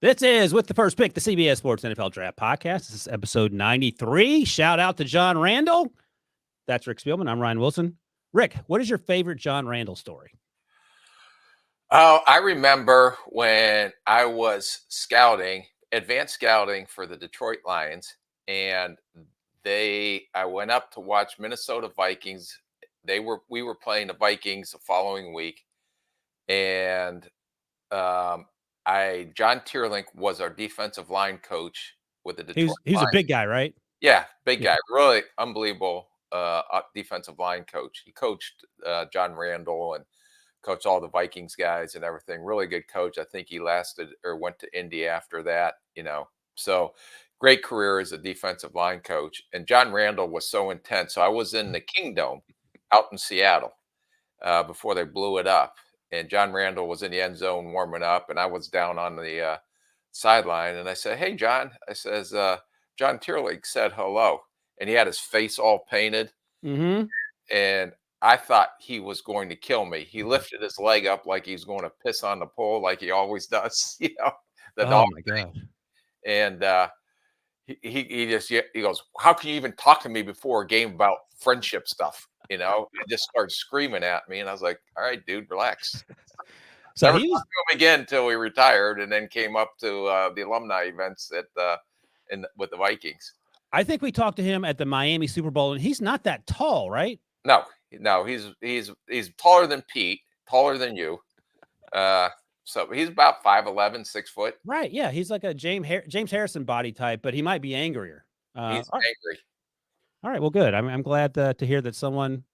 This is With the First Pick, the CBS Sports NFL Draft Podcast. This is episode 93. Shout out to John Randall. That's Rick Spielman. I'm Ryan Wilson. Rick, what is your favorite John Randall story? Oh, I remember when I was advanced scouting for the Detroit Lions, and I went up to watch Minnesota Vikings. We were playing the Vikings the following week, and John Tierlink was our defensive line coach with the Detroit He's Lions. a big guy, right? Yeah, big guy, really unbelievable defensive line coach. He coached John Randall and coached all the Vikings guys and everything. Really good coach. I think he lasted or went to Indy after that, So great career as a defensive line coach. And John Randall was so intense. So I was in the Kingdome out in Seattle before they blew it up. And John Randall was in the end zone warming up, and I was down on the sideline. And I said, "Hey, John," I says, "John Tierlink said hello." And he had his face all painted. Mm-hmm. And I thought he was going to kill me. He lifted his leg up like he's going to piss on the pole, like he always does, the dog. My God. And he goes, "How can you even talk to me before a game about friendship stuff?" He just started screaming at me, and I was like, "All right, dude, relax." So Never he talked to him again until we retired, and then came up to the alumni events with the Vikings. I think we talked to him at the Miami Super Bowl, and he's not that tall, right? No, he's taller than Pete, taller than you. So he's about 5'11", 6 foot. Right. Yeah. He's like a James Harrison body type, but he might be angrier. He's angry. All right. Well, good. I'm glad to hear that someone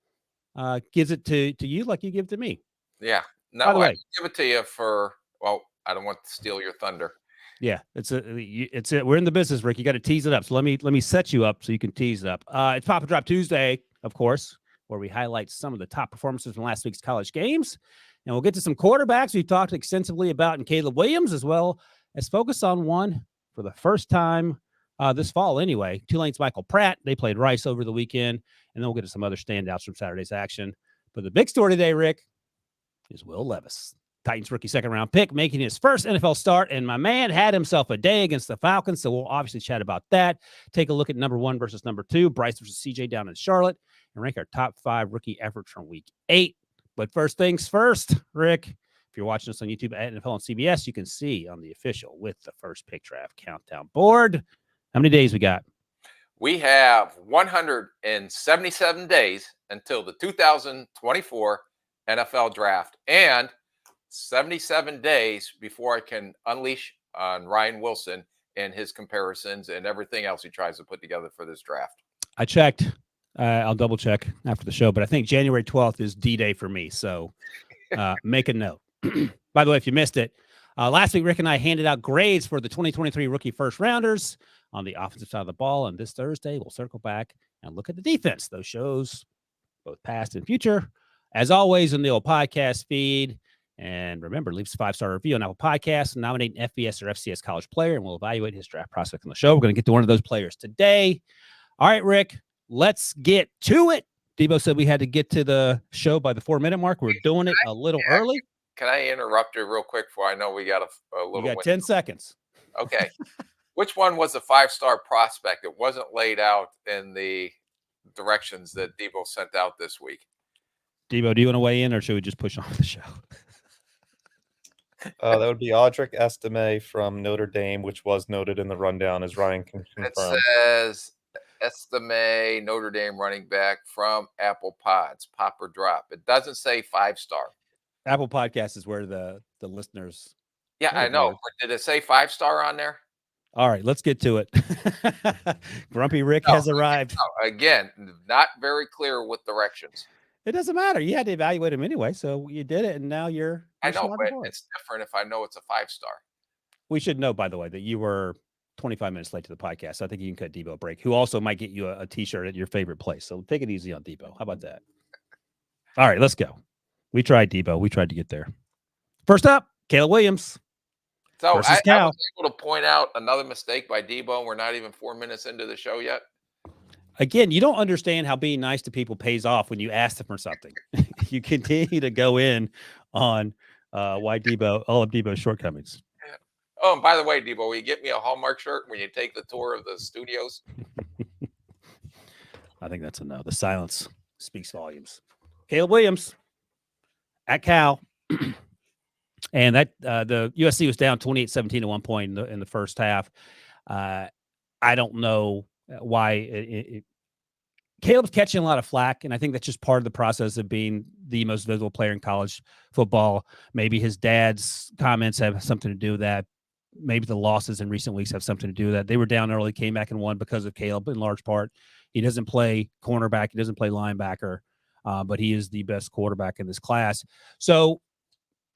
gives it to you like you give it to me. Yeah. No, By the way, I give it to you I don't want to steal your thunder. Yeah, we're in the business, Rick. You got to tease it up. So let me set you up so you can tease it up. It's Pop and Drop Tuesday, of course, where we highlight some of the top performances from last week's college games. And we'll get to some quarterbacks we've talked extensively about in Caleb Williams, as well as focus on one for the first time this fall anyway. Tulane's Michael Pratt. They played Rice over the weekend. And then we'll get to some other standouts from Saturday's action. But the big story today, Rick, is Will Levis. Titans rookie second-round pick, making his first NFL start, and my man had himself a day against the Falcons, so we'll obviously chat about that. Take a look at number 1 versus number 2, Bryce versus CJ down in Charlotte, and rank our top 5 rookie efforts from week 8. But first things first, Rick, if you're watching us on YouTube at NFL and CBS, you can see on the official With the First Pick Draft countdown board. How many days we got? We have 177 days until the 2024 NFL Draft, and 77 days before I can unleash on Ryan Wilson and his comparisons and everything else he tries to put together for this draft. I checked. I'll double check after the show, but I think January 12th is D-Day for me. So make a note. By the way, if you missed it, last week, Rick and I handed out grades for the 2023 rookie first rounders on the offensive side of the ball. And this Thursday, we'll circle back and look at the defense. Those shows, both past and future, as always, in the old podcast feed. And remember, leave us a 5-star review on Apple Podcasts, nominate an FBS or FCS college player, and we'll evaluate his draft prospect on the show. We're going to get to one of those players today. All right, Rick, let's get to it. Debo said we had to get to the show by the 4-minute mark. We're doing it a little early. Can I interrupt you real quick before I know we got a little You got 10 seconds. Okay. Which one was a 5-star prospect? It wasn't laid out in the directions that Debo sent out this week. Debo, do you want to weigh in, or should we just push on the show? That would be Audric Estime from Notre Dame, which was noted in the rundown, as Ryan can confirm. It says Estime, Notre Dame running back from Apple Pods, pop or drop. It doesn't say 5-star. Apple Podcast is where the listeners. Yeah, I know. But did it say 5-star on there? All right, let's get to it. Grumpy Rick has arrived. Again, not very clear with directions. It doesn't matter. You had to evaluate him anyway, so you did it, and now you're I know, but it's different if I know it's a 5-star. We should know, by the way, that you were 25 minutes late to the podcast. So I think you can cut Debo a break, who also might get you a T-shirt at your favorite place. So take it easy on Debo. How about that? All right, let's go. We tried, Debo. We tried to get there. First up, Caleb Williams. So I was able to point out another mistake by Debo. We're not even 4 minutes into the show yet. Again, you don't understand how being nice to people pays off when you ask them for something. You continue to go in on why all of Debo's shortcomings. Oh, and by the way, Debo, will you get me a Hallmark shirt when you take the tour of the studios? I think that's enough. The silence speaks volumes. Caleb Williams at Cal. And that the USC was down 28-17 at one point in the first half. I don't know why Caleb's catching a lot of flack, and I think that's just part of the process of being the most visible player in college football. Maybe his dad's comments have something to do with that. Maybe the losses in recent weeks have something to do with that. They were down early, came back and won because of Caleb in large part. He doesn't play cornerback. He doesn't play linebacker, but he is the best quarterback in this class. So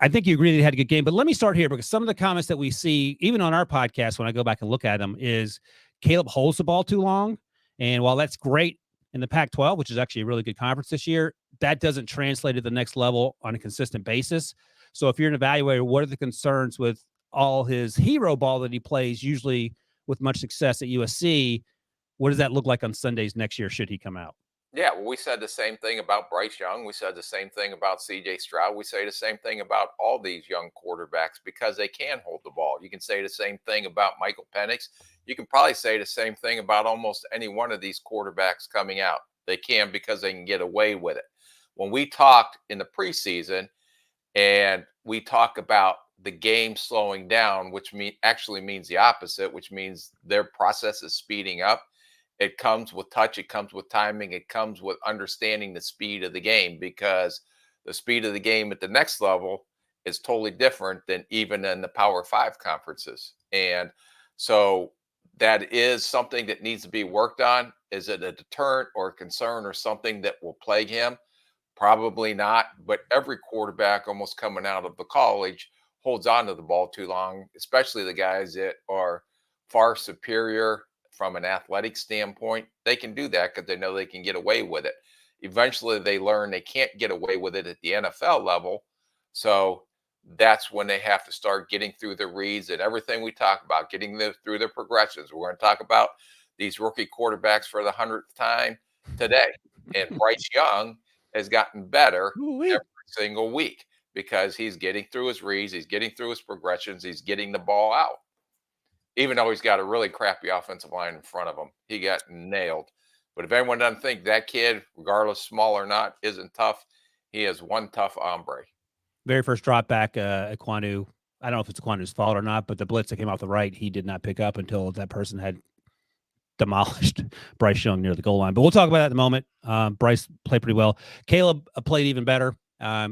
I think you agree that he had a good game. But let me start here because some of the comments that we see, even on our podcast, when I go back and look at them, is Caleb holds the ball too long. And while that's great in the Pac-12, which is actually a really good conference this year, that doesn't translate to the next level on a consistent basis. So if you're an evaluator, what are the concerns with all his hero ball that he plays, usually with much success at USC? What does that look like on Sundays next year should he come out? Yeah, well, we said the same thing about Bryce Young. We said the same thing about CJ Stroud. We say the same thing about all these young quarterbacks because they can hold the ball. You can say the same thing about Michael Penix. You can probably say the same thing about almost any one of these quarterbacks coming out. They can because they can get away with it. When we talked in the preseason and we talk about the game slowing down, which actually means the opposite, which means their process is speeding up. It comes with touch, it comes with timing, it comes with understanding the speed of the game because the speed of the game at the next level is totally different than even in the Power Five conferences. And so that is something that needs to be worked on. Is it a deterrent or a concern or something that will plague him? Probably not. But every quarterback almost coming out of the college holds on to the ball too long, especially the guys that are far superior from an athletic standpoint. They can do that because they know they can get away with it. Eventually, they learn they can't get away with it at the NFL level. So that's when they have to start getting through the reads and everything we talk about, getting through the progressions. We're going to talk about these rookie quarterbacks for the 100th time today. And Bryce Young has gotten better Ooh-wee. every single week because he's getting through his reads, he's getting through his progressions, he's getting the ball out. Even though he's got a really crappy offensive line in front of him, he got nailed. But if anyone doesn't think that kid, regardless small or not, isn't tough, he is one tough hombre. Very first drop back at Kwanu. I don't know if it's Kwanu's fault or not, but the blitz that came off the right, he did not pick up until that person had demolished Bryce Young near the goal line. But we'll talk about that in a moment. Bryce played pretty well. Caleb played even better.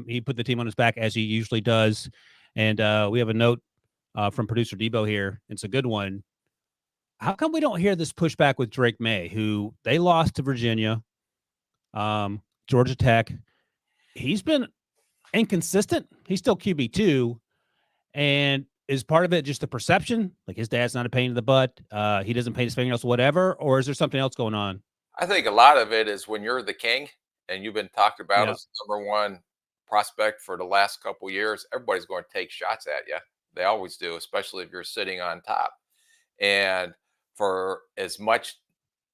He put the team on his back as he usually does. And we have a note from producer Debo here. It's a good one. How come we don't hear this pushback with Drake May, who they lost to Virginia, Georgia Tech? He's been inconsistent. He's still QB2. And is part of it just the perception? Like his dad's not a pain in the butt. He doesn't paint his fingernails, whatever. Or is there something else going on? I think a lot of it is when you're the king and you've been talked about Yeah. as number one prospect for the last couple years, everybody's going to take shots at you. They always do, especially if you're sitting on top. And for as much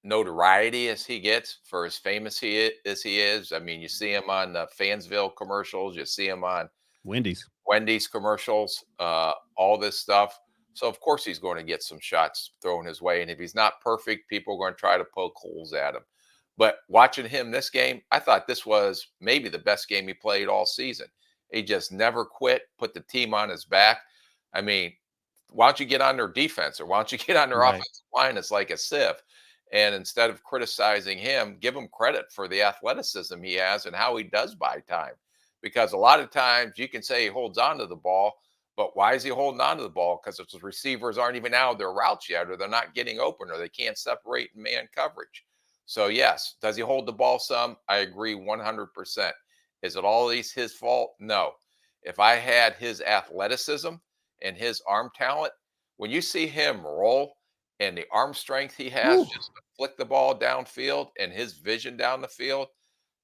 notoriety as he gets, for as famous as he is, I mean, you see him on the Fansville commercials, you see him on Wendy's. Wendy's commercials, all this stuff. So of course he's going to get some shots thrown his way, and if he's not perfect, people are going to try to poke holes at him. But watching him this game, I thought this was maybe the best game he played all season. He just never quit, put the team on his back. I mean, why don't you get on their defense or why don't you get on their Right. offensive line? It's like a sieve. And instead of criticizing him, give him credit for the athleticism he has and how he does buy time. Because a lot of times you can say he holds on to the ball, but why is he holding on to the ball? Because his receivers aren't even out of their routes yet, or they're not getting open, or they can't separate in man coverage. So, yes, does he hold the ball some? I agree 100%. Is it always his fault? No. If I had his athleticism and his arm talent, when you see him roll and the arm strength he has Woo. just to flick the ball downfield and his vision down the field,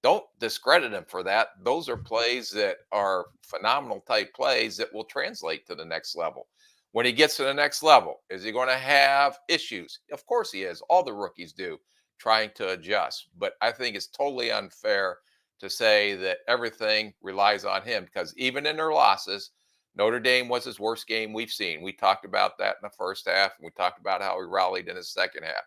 don't discredit him for that. Those are plays that are phenomenal type plays that will translate to the next level. When he gets to the next level, is he going to have issues? Of course he is. All the rookies do, trying to adjust. But I think it's totally unfair to say that everything relies on him because even in their losses, Notre Dame was his worst game we've seen. We talked about that in the first half, and we talked about how he rallied in his second half.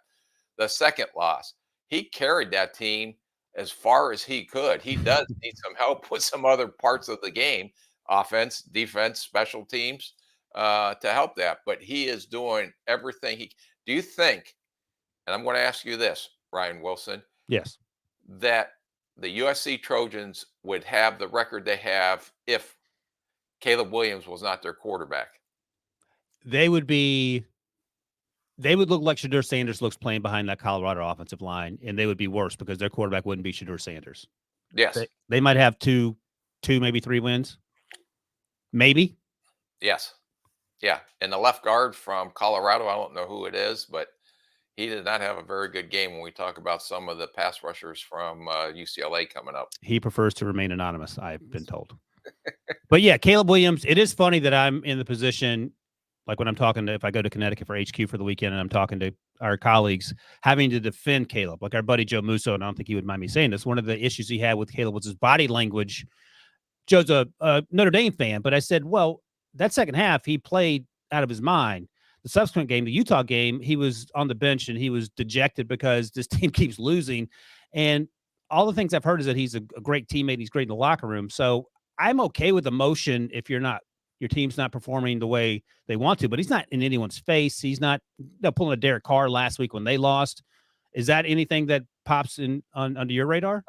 The second loss, he carried that team as far as he could. He does need some help with some other parts of the game, offense, defense, special teams, to help that. But he is doing everything he. Do you think? And I'm going to ask you this, Ryan Wilson, Yes. that the USC Trojans would have the record they have if Caleb Williams was not their quarterback? They would look like Shedeur Sanders looks playing behind that Colorado offensive line, and they would be worse because their quarterback wouldn't be Shedeur Sanders. Yes. They might have two, maybe 3 wins. Maybe. Yes. Yeah. And the left guard from Colorado, I don't know who it is, but he did not have a very good game when we talk about some of the pass rushers from UCLA coming up. He prefers to remain anonymous, I've been told. But yeah, Caleb Williams, it is funny that I'm in the position, like when I'm talking to, if I go to Connecticut for HQ for the weekend and I'm talking to our colleagues, having to defend Caleb, like our buddy Joe Musso, and I don't think he would mind me saying this, one of the issues he had with Caleb was his body language. Joe's a Notre Dame fan, but I said, well, that second half, he played out of his mind. The subsequent game, the Utah game, he was on the bench and he was dejected because this team keeps losing. And all the things I've heard is that he's a great teammate. He's great in the locker room. So I'm okay with emotion if your team's not performing the way they want to, but he's not in anyone's face. He's not pulling a Derek Carr last week when they lost. Is that anything that pops in under your radar?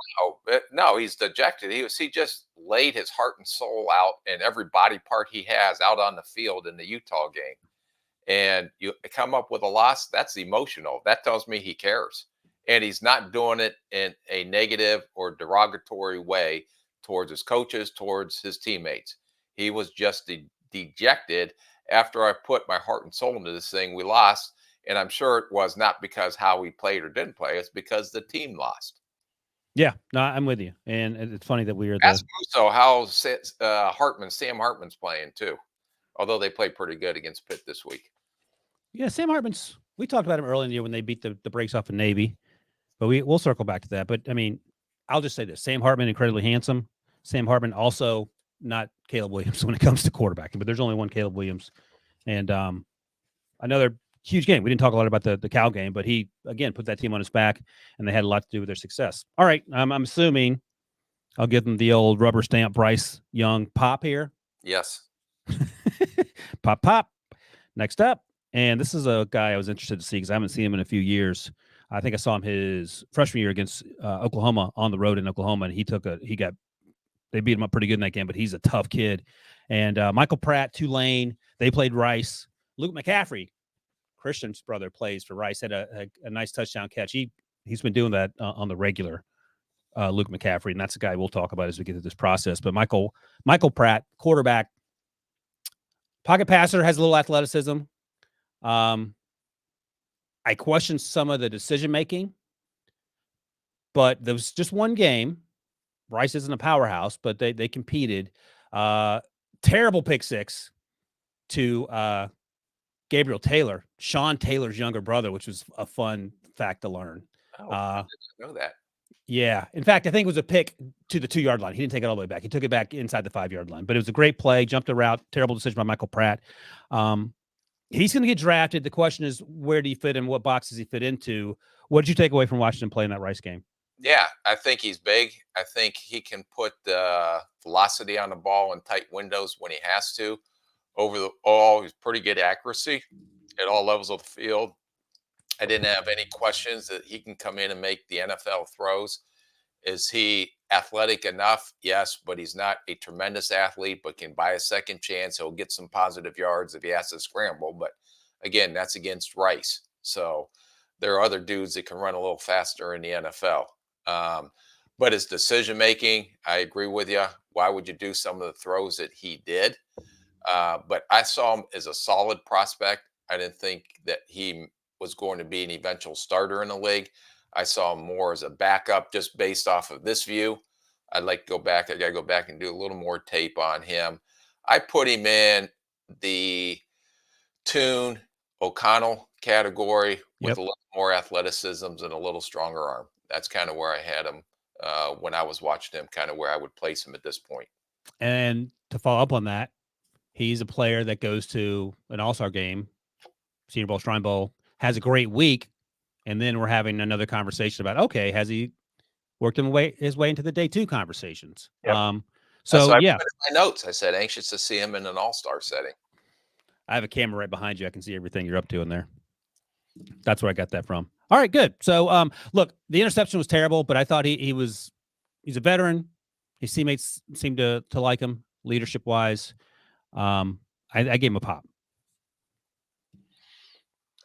No, he's dejected. He just laid his heart and soul out and every body part he has out on the field in the Utah game. And you come up with a loss, that's emotional. That tells me he cares. And he's not doing it in a negative or derogatory way towards his coaches, towards his teammates. He was just dejected after I put my heart and soul into this thing. We lost. And I'm sure it was not because how we played or didn't play. It's because the team lost. Yeah, no, I'm with you. And it's funny that we are Ask Musso how Sam Hartman's playing too. Although they played pretty good against Pitt this week. Yeah, Sam Hartman's, we talked about him early in the year when they beat the brakes off of Navy, but we'll circle back to that. But I mean, I'll just say this: Sam Hartman, incredibly handsome. Sam Hartman also not Caleb Williams when it comes to quarterbacking, but there's only one Caleb Williams. And another huge game. We didn't talk a lot about the Cal game, but he, again, put that team on his back, and they had a lot to do with their success. All right, I'm assuming I'll give them the old rubber stamp Bryce Young pop here. Yes. Pop. Next up. And this is a guy I was interested to see because I haven't seen him in a few years. I think I saw him his freshman year against Oklahoma on the road in Oklahoma, and they beat him up pretty good in that game, but he's a tough kid. And Michael Pratt, Tulane, they played Rice. Luke McCaffrey, Christian's brother, plays for Rice, had a nice touchdown catch. He's been doing that on the regular, Luke McCaffrey, and that's a guy we'll talk about as we get through this process. But Michael Pratt, quarterback, pocket passer, has a little athleticism. I questioned some of the decision making, but there was just one game. Rice isn't a powerhouse, but they competed. Terrible pick six to Gabriel Taylor, Sean Taylor's younger brother, which was a fun fact to learn. I didn't know that. Yeah. In fact, I think it was a pick to the 2-yard line. He didn't take it all the way back. He took it back inside the 5-yard line, but it was a great play, jumped a route, terrible decision by Michael Pratt. He's going to get drafted. The question is, where do you fit in? What box does he fit into? What did you take away from watching him play in that Rice game? Yeah, I think he's big. I think he can put velocity on the ball in tight windows when he has to. He's pretty good accuracy at all levels of the field. I didn't have any questions that he can come in and make the NFL throws. Is he athletic enough? Yes, but he's not a tremendous athlete, but can buy a second chance. He'll get some positive yards if he has to scramble. But again, that's against Rice. So there are other dudes that can run a little faster in the NFL. But his decision making, I agree with you. Why would you do some of the throws that he did? But I saw him as a solid prospect. I didn't think that he was going to be an eventual starter in the league. I saw him more as a backup just based off of this view. I'd like to go back. I got to go back and do a little more tape on him. I put him in the Tune O'Connell category with a little more athleticisms and a little stronger arm. That's kind of where I had him when I was watching him, kind of where I would place him at this point. And to follow up on that, He's a player that goes to an all-star game, Senior Bowl, Shrine Bowl, has a great week, and then we're having another conversation about, okay, has he worked his way into the day 2 conversations? Yep. That's So what I yeah, put in my notes. I said anxious to see him in an all-star setting. I have a camera right behind you. I can see everything you're up to in there. That's where I got that from. All right, good. So look, the interception was terrible, but I thought he's a veteran. His teammates seemed to like him leadership wise. I gave him a pop.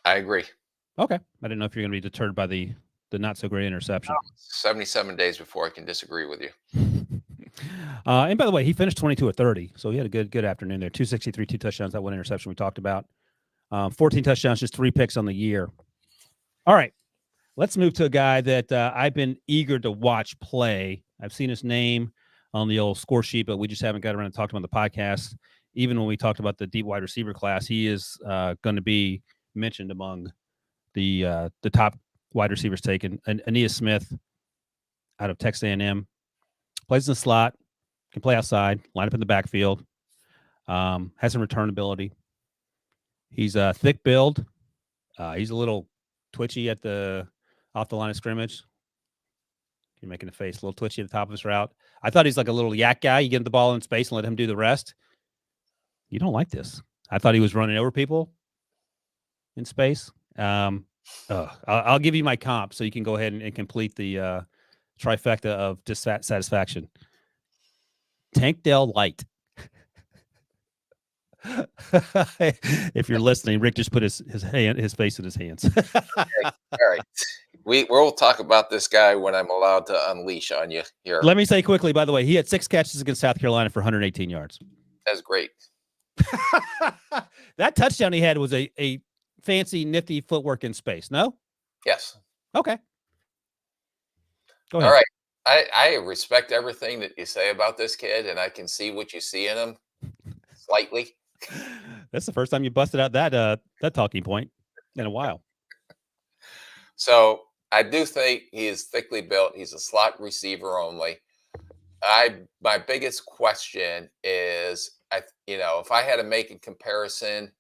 I agree. Okay. I didn't know if you're going to be deterred by the not so great interception. 77 days before I can disagree with you. And by the way, he finished 22 of 30, so he had a good afternoon there. 263, 2 touchdowns, that one interception we talked about. 14 touchdowns, just 3 picks on the year. All right, let's move to a guy that I've been eager to watch play. I've seen his name on the old score sheet, but we just haven't got around to talking about the podcast. Even when we talked about the deep wide receiver class, he is going to be mentioned among the top wide receivers taken. And Aeneas Smith out of Texas A&M. Plays in the slot, can play outside, line up in the backfield, has some return ability. He's a thick build. He's a little twitchy off the line of scrimmage. You're making a face, a little twitchy at the top of his route. I thought he's like a little yak guy. You get the ball in space and let him do the rest. You don't like this. I thought he was running over people in space. I'll give you my comp so you can go ahead and complete the trifecta of dissatisfaction. Tank Dell Light. If you're listening, Rick just put his face in his hands. All right. We'll talk about this guy when I'm allowed to unleash on you here. Let me say quickly, by the way, he had 6 catches against South Carolina for 118 yards. That's great. That touchdown he had was a fancy, nifty footwork in space. No? Yes. Okay. Go ahead. All right. I respect everything that you say about this kid, and I can see what you see in him slightly. That's the first time you busted out that talking point in a while. So I do think he is thickly built. He's a slot receiver only. My biggest question is, if I had to make a comparison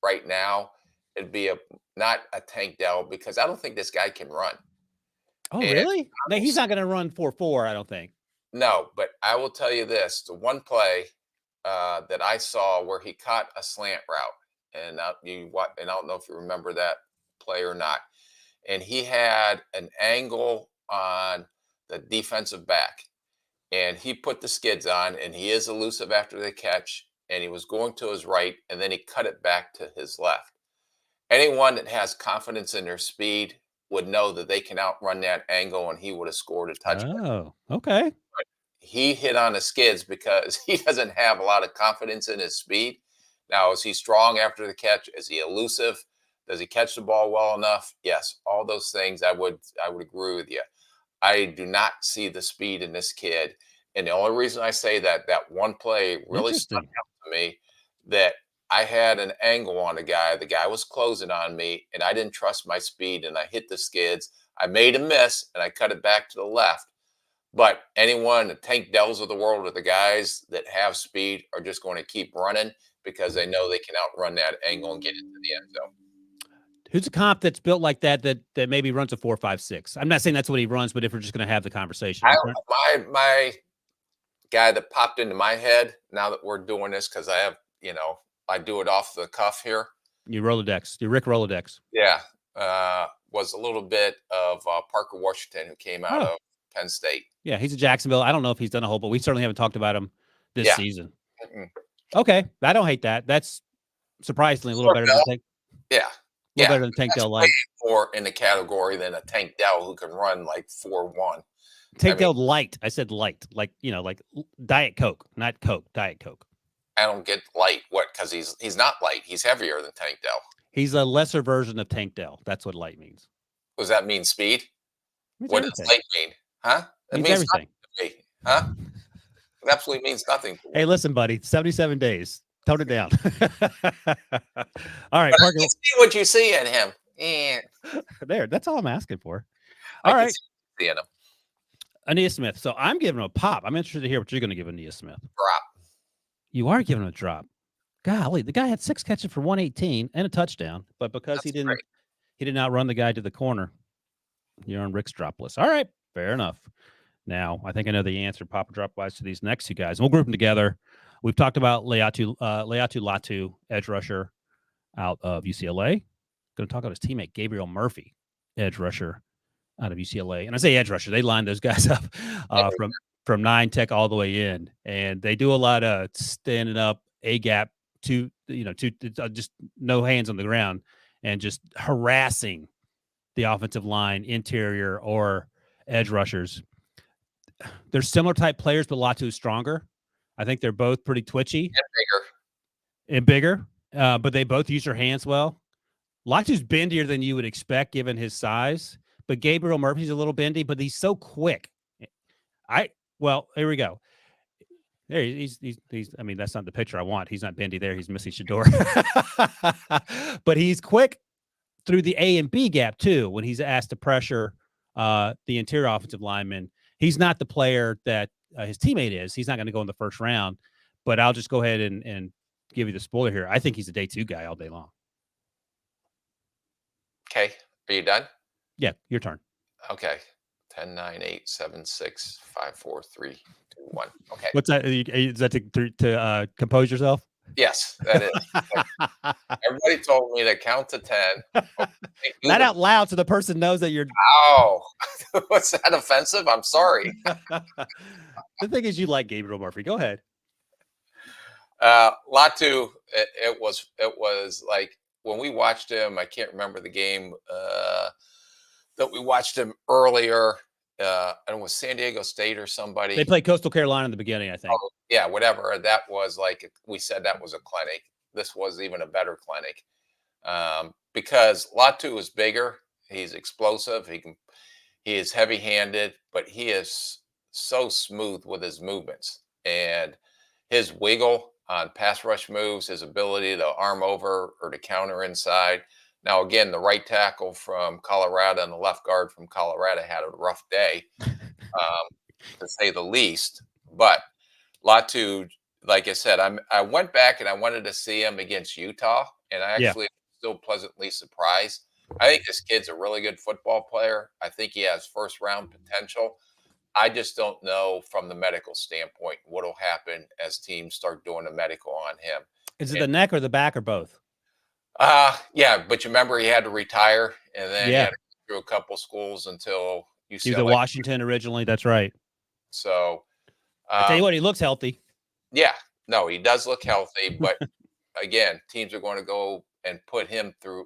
right now, it'd be not a Tank Dell, because I don't think this guy can run. Oh, really? No, he's not going to run 4.4, I don't think. No, but I will tell you this: the one play that I saw where he caught a slant route, and I don't know if you remember that play or not. And he had an angle on the defensive back, and he put the skids on, and he is elusive after the catch, and he was going to his right, and then he cut it back to his left. Anyone that has confidence in their speed would know that they can outrun that angle, and he would have scored a touchdown. Oh, okay. But he hit on the skids because he doesn't have a lot of confidence in his speed. Now, is he strong after the catch? Is he elusive? Does he catch the ball well enough? Yes, all those things I would agree with you. I do not see the speed in this kid, and the only reason I say that one play really stuck out to me, that I had an angle on the guy. The guy was closing on me, and I didn't trust my speed, and I hit the skids. I made a miss, and I cut it back to the left. But anyone, the Tank Dells of the world, or the guys that have speed, are just going to keep running because they know they can outrun that angle and get into the end zone. Who's a comp that's built like that maybe runs a 4.56? I'm not saying that's what he runs, but if we're just going to have the conversation. My guy that popped into my head now that we're doing this, because I have, I do it off the cuff here. You Rolodex. You Rick Rolodex. Yeah. Was a little bit of Parker Washington, who came out of Penn State. Yeah, he's a Jacksonville. I don't know if he's done a whole, but we certainly haven't talked about him this season. Mm-mm. Okay. I don't hate that. That's surprisingly a little better than Tank. Yeah. A little better than Tank Dell Light. More in the category than a Tank Dell who can run like 4.1. Tank Dell Light. I said light. Like Diet Coke, not Coke, Diet Coke. I don't get light. What? Because he's not light. He's heavier than Tank Dell. He's a lesser version of Tank Dell. That's what light means. Does that mean speed? What does light mean? Huh? It means everything. Huh? It absolutely means nothing. Hey, listen, buddy. 77 days. Tone it down. All right, Parker. See what you see in him. Yeah. There. That's all I'm asking for. All right. See in him. Aeneas Smith. So I'm giving him a pop. I'm interested to hear what you're going to give Aeneas Smith. Drop. You are giving him a drop. Golly, the guy had 6 catches for 118 and a touchdown, but because That's he great. did not run the guy to the corner, you're on Rick's drop list. All right, fair enough. Now, I think I know the answer, Papa drop wise, to these next two guys. We'll group them together. We've talked about Leatu Latu, edge rusher out of UCLA. Going to talk about his teammate, Gabriel Murphy, edge rusher out of UCLA. And I say edge rusher, they line those guys up from 9 tech all the way in. And they do a lot of standing up, A gap, just no hands on the ground and just harassing the offensive line, interior, or edge rushers. They're similar type players, but Latu is stronger. I think they're both pretty twitchy and bigger, but they both use their hands well. Latu's bendier than you would expect given his size, but Gabriel Murphy's a little bendy, but he's so quick. Here we go. There he's I mean, that's not the picture I want. He's not bendy there. He's missing Shador. But he's quick through the A and B gap too when he's asked to pressure the interior offensive lineman. He's not the player that his teammate is. He's not going to go in the first round, but I'll just go ahead and give you the spoiler here. I think he's a day 2 guy all day long. Okay. Are you done? Yeah, your turn. Okay. 10, 9, 8, 7, 6, 5, 4, 3, 2, 1. Okay. What's that? Is that to compose yourself? Yes, that is. Everybody told me to count to 10. Not out loud so the person knows that you're. Oh, was that offensive? I'm sorry. The thing is, you like Gabriel Murphy. Go ahead. Latu, it was like when we watched him, I can't remember the game that we watched him earlier. And it was San Diego State or somebody. They played Coastal Carolina in the beginning, I think. Oh, yeah, whatever. That was like, we said that was a clinic. This was even a better clinic. Because Latu is bigger. He's explosive. He is heavy-handed, but he is so smooth with his movements. And his wiggle on pass rush moves, his ability to arm over or to counter inside. Now, again, the right tackle from Colorado and the left guard from Colorado had a rough day, to say the least. But Latu, like I said, I went back and I wanted to see him against Utah, and I actually still pleasantly surprised. I think this kid's a really good football player. I think he has first-round potential. I just don't know from the medical standpoint what will happen as teams start doing a medical on him. Is it the neck or the back or both? Yeah, but you remember he had to retire, and then he had to go through a couple schools until UCLA. He was at Washington originally. That's right. So I tell you what, he looks healthy. Yeah, no, he does look healthy, but again, teams are going to go and put him through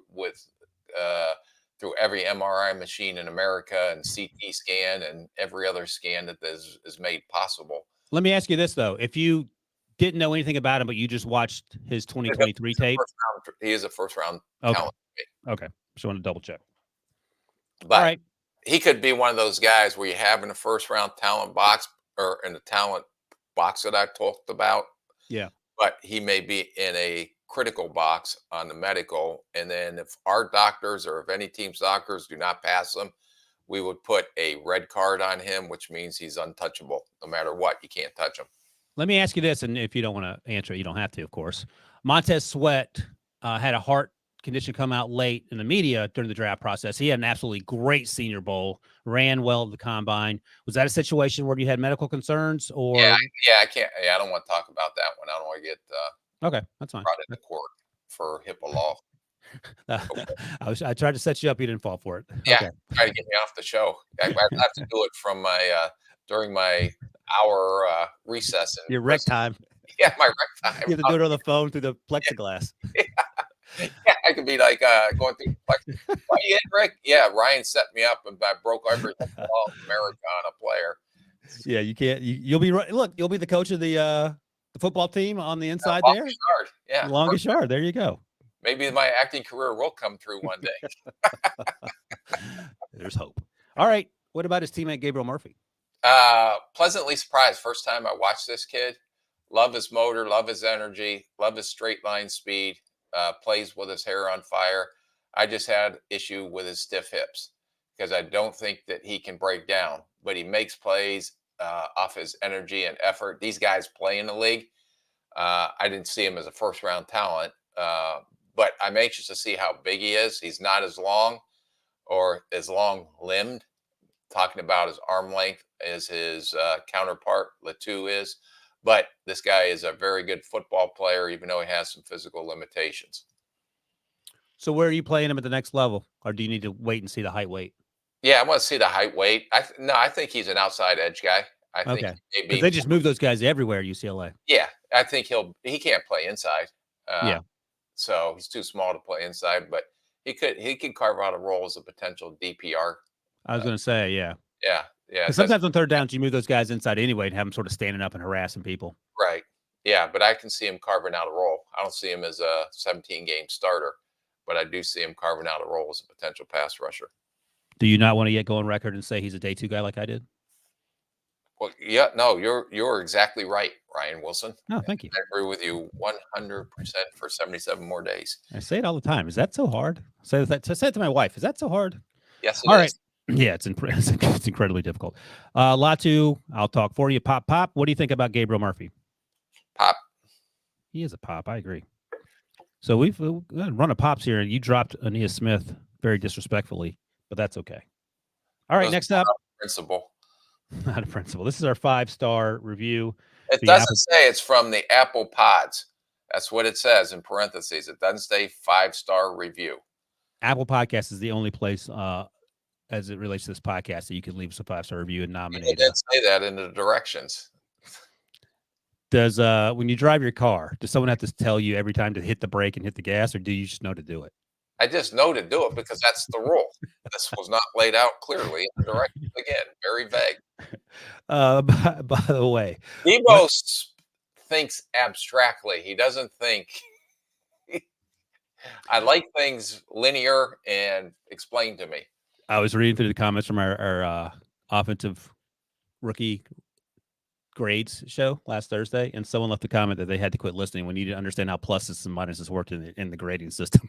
every MRI machine in America and CT scan and every other scan that is made possible. Let me ask you this though: if you didn't know anything about him, but you just watched his 2023 tape, he is a first-round talent. Okay, just want to double check. But all right, he could be one of those guys where you have in a first-round talent box or in the talent box that I talked about. Yeah. But he may be in a critical box on the medical. And then if our doctors or if any team's doctors do not pass him, we would put a red card on him, which means he's untouchable. No matter what, you can't touch him. Let me ask you this, and if you don't want to answer it, you don't have to, of course. Montez Sweat had a heart condition come out late in the media during the draft process. He had an absolutely great Senior Bowl, ran well at the combine. Was that a situation where you had medical concerns? Or yeah, I can't. Yeah, I don't want to talk about that one. I don't want to get okay, that's fine. brought into court for HIPAA law. I tried to set you up. You didn't fall for it. Yeah, okay. Try to get me off the show. I have to do it from my during my hour recess. Your rec time. Yeah, my rec time. You have to do it on the phone through the plexiglass. Yeah, I could be like going through the plexiglass. Why you in, Rick? Yeah, Ryan set me up and I broke everything. America on a player. Yeah, you can't. You'll be right. Look, you'll be the coach of the football team on the inside there. Yard. Yeah, longest yard. There you go. Maybe my acting career will come through one day. There's hope. All right. What about his teammate Gabriel Murphy? Pleasantly surprised. First time I watched this kid. Love his motor. Love his energy. Love his straight line speed. Plays with his hair on fire. I just had issue with his stiff hips because I don't think that he can break down, but he makes plays off his energy and effort. These guys play in the league. I didn't see him as a first-round talent, but I'm anxious to see how big he is. He's not as long or as long-limbed. Talking about his arm length as his counterpart, Latu is. But this guy is a very good football player, even though he has some physical limitations. So where are you playing him at the next level, or do you need to wait and see the height weight? Yeah, I want to see the height weight. No, I think he's an outside edge guy. I think Okay, he may because be they just move those guys everywhere at UCLA. yeah, I think he can't play inside. Yeah, So he's too small to play inside, but he could carve out a role as a potential DPR. I was going to say, yeah. Yeah, yeah. Because sometimes on third downs, you move those guys inside anyway and have them sort of standing up and harassing people. Right. Yeah, but I can see him carving out a role. I don't see him as a 17-game starter, but I do see him carving out a role as a potential pass rusher. Do you not want to yet go on record and say he's a day two guy like I did? Well, yeah, no, you're exactly right, Ryan Wilson. No, thank you. I agree with you 100% for 77 more days. I say it all the time. Is that so hard? Say it to my wife. Is that so hard? Yes, it All is. right. Yeah, it's incredibly difficult. Latu, I'll talk for you. Pop. What do you think about Gabriel Murphy? Pop. He is a pop. I agree. So we've run a pops here, and you dropped Aeneas Smith very disrespectfully, but that's okay. All right, Those next are up. not principle. Not a principle. This is our 5-star review. It The doesn't Apple- say it's from the Apple Pods. That's what it says in parentheses. It doesn't say 5-star review. Apple Podcast is the only place, as it relates to this podcast, that you can leave us a 5-star review and It nominate. didn't say that in the directions. Does when you drive your car, does someone have to tell you every time to hit the brake and hit the gas, or do you just know to do it? I just know to do it because that's the rule. This was not laid out clearly in the directions. Again, very vague. By the way, Debo thinks abstractly. He doesn't think. I like things linear and explained to me. I was reading through the comments from our offensive rookie grades show last Thursday, and someone left a comment that they had to quit listening when you didn't understand how pluses and minuses worked in the grading system.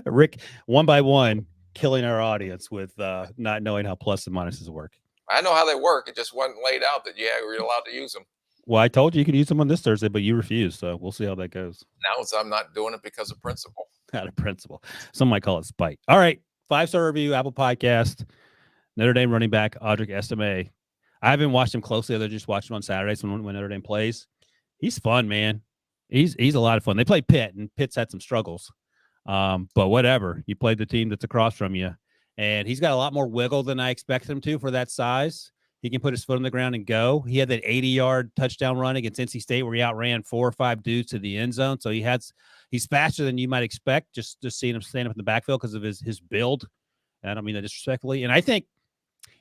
Rick, one by one, killing our audience with not knowing how pluses and minuses work. I know how they work. It just wasn't laid out that you're allowed to use them. Well, I told you could use them on this Thursday, but you refused, so we'll see how that goes. Now I'm not doing it because of principle. Out of principle. Some might call it spite. All right, 5-star review, Apple Podcast, Notre Dame running back, Audric Estime. I haven't watched him closely. I just watched him on Saturdays when Notre Dame plays. He's fun, man. He's a lot of fun. They play Pitt, and Pitt's had some struggles. But whatever. You played the team that's across from you. And he's got a lot more wiggle than I expected him to for that size. He can put his foot on the ground and go. He had that 80-yard touchdown run against NC State where he outran 4 or 5 dudes to the end zone. So he's faster than you might expect, just seeing him stand up in the backfield because of his build. And I don't mean that disrespectfully. And I think,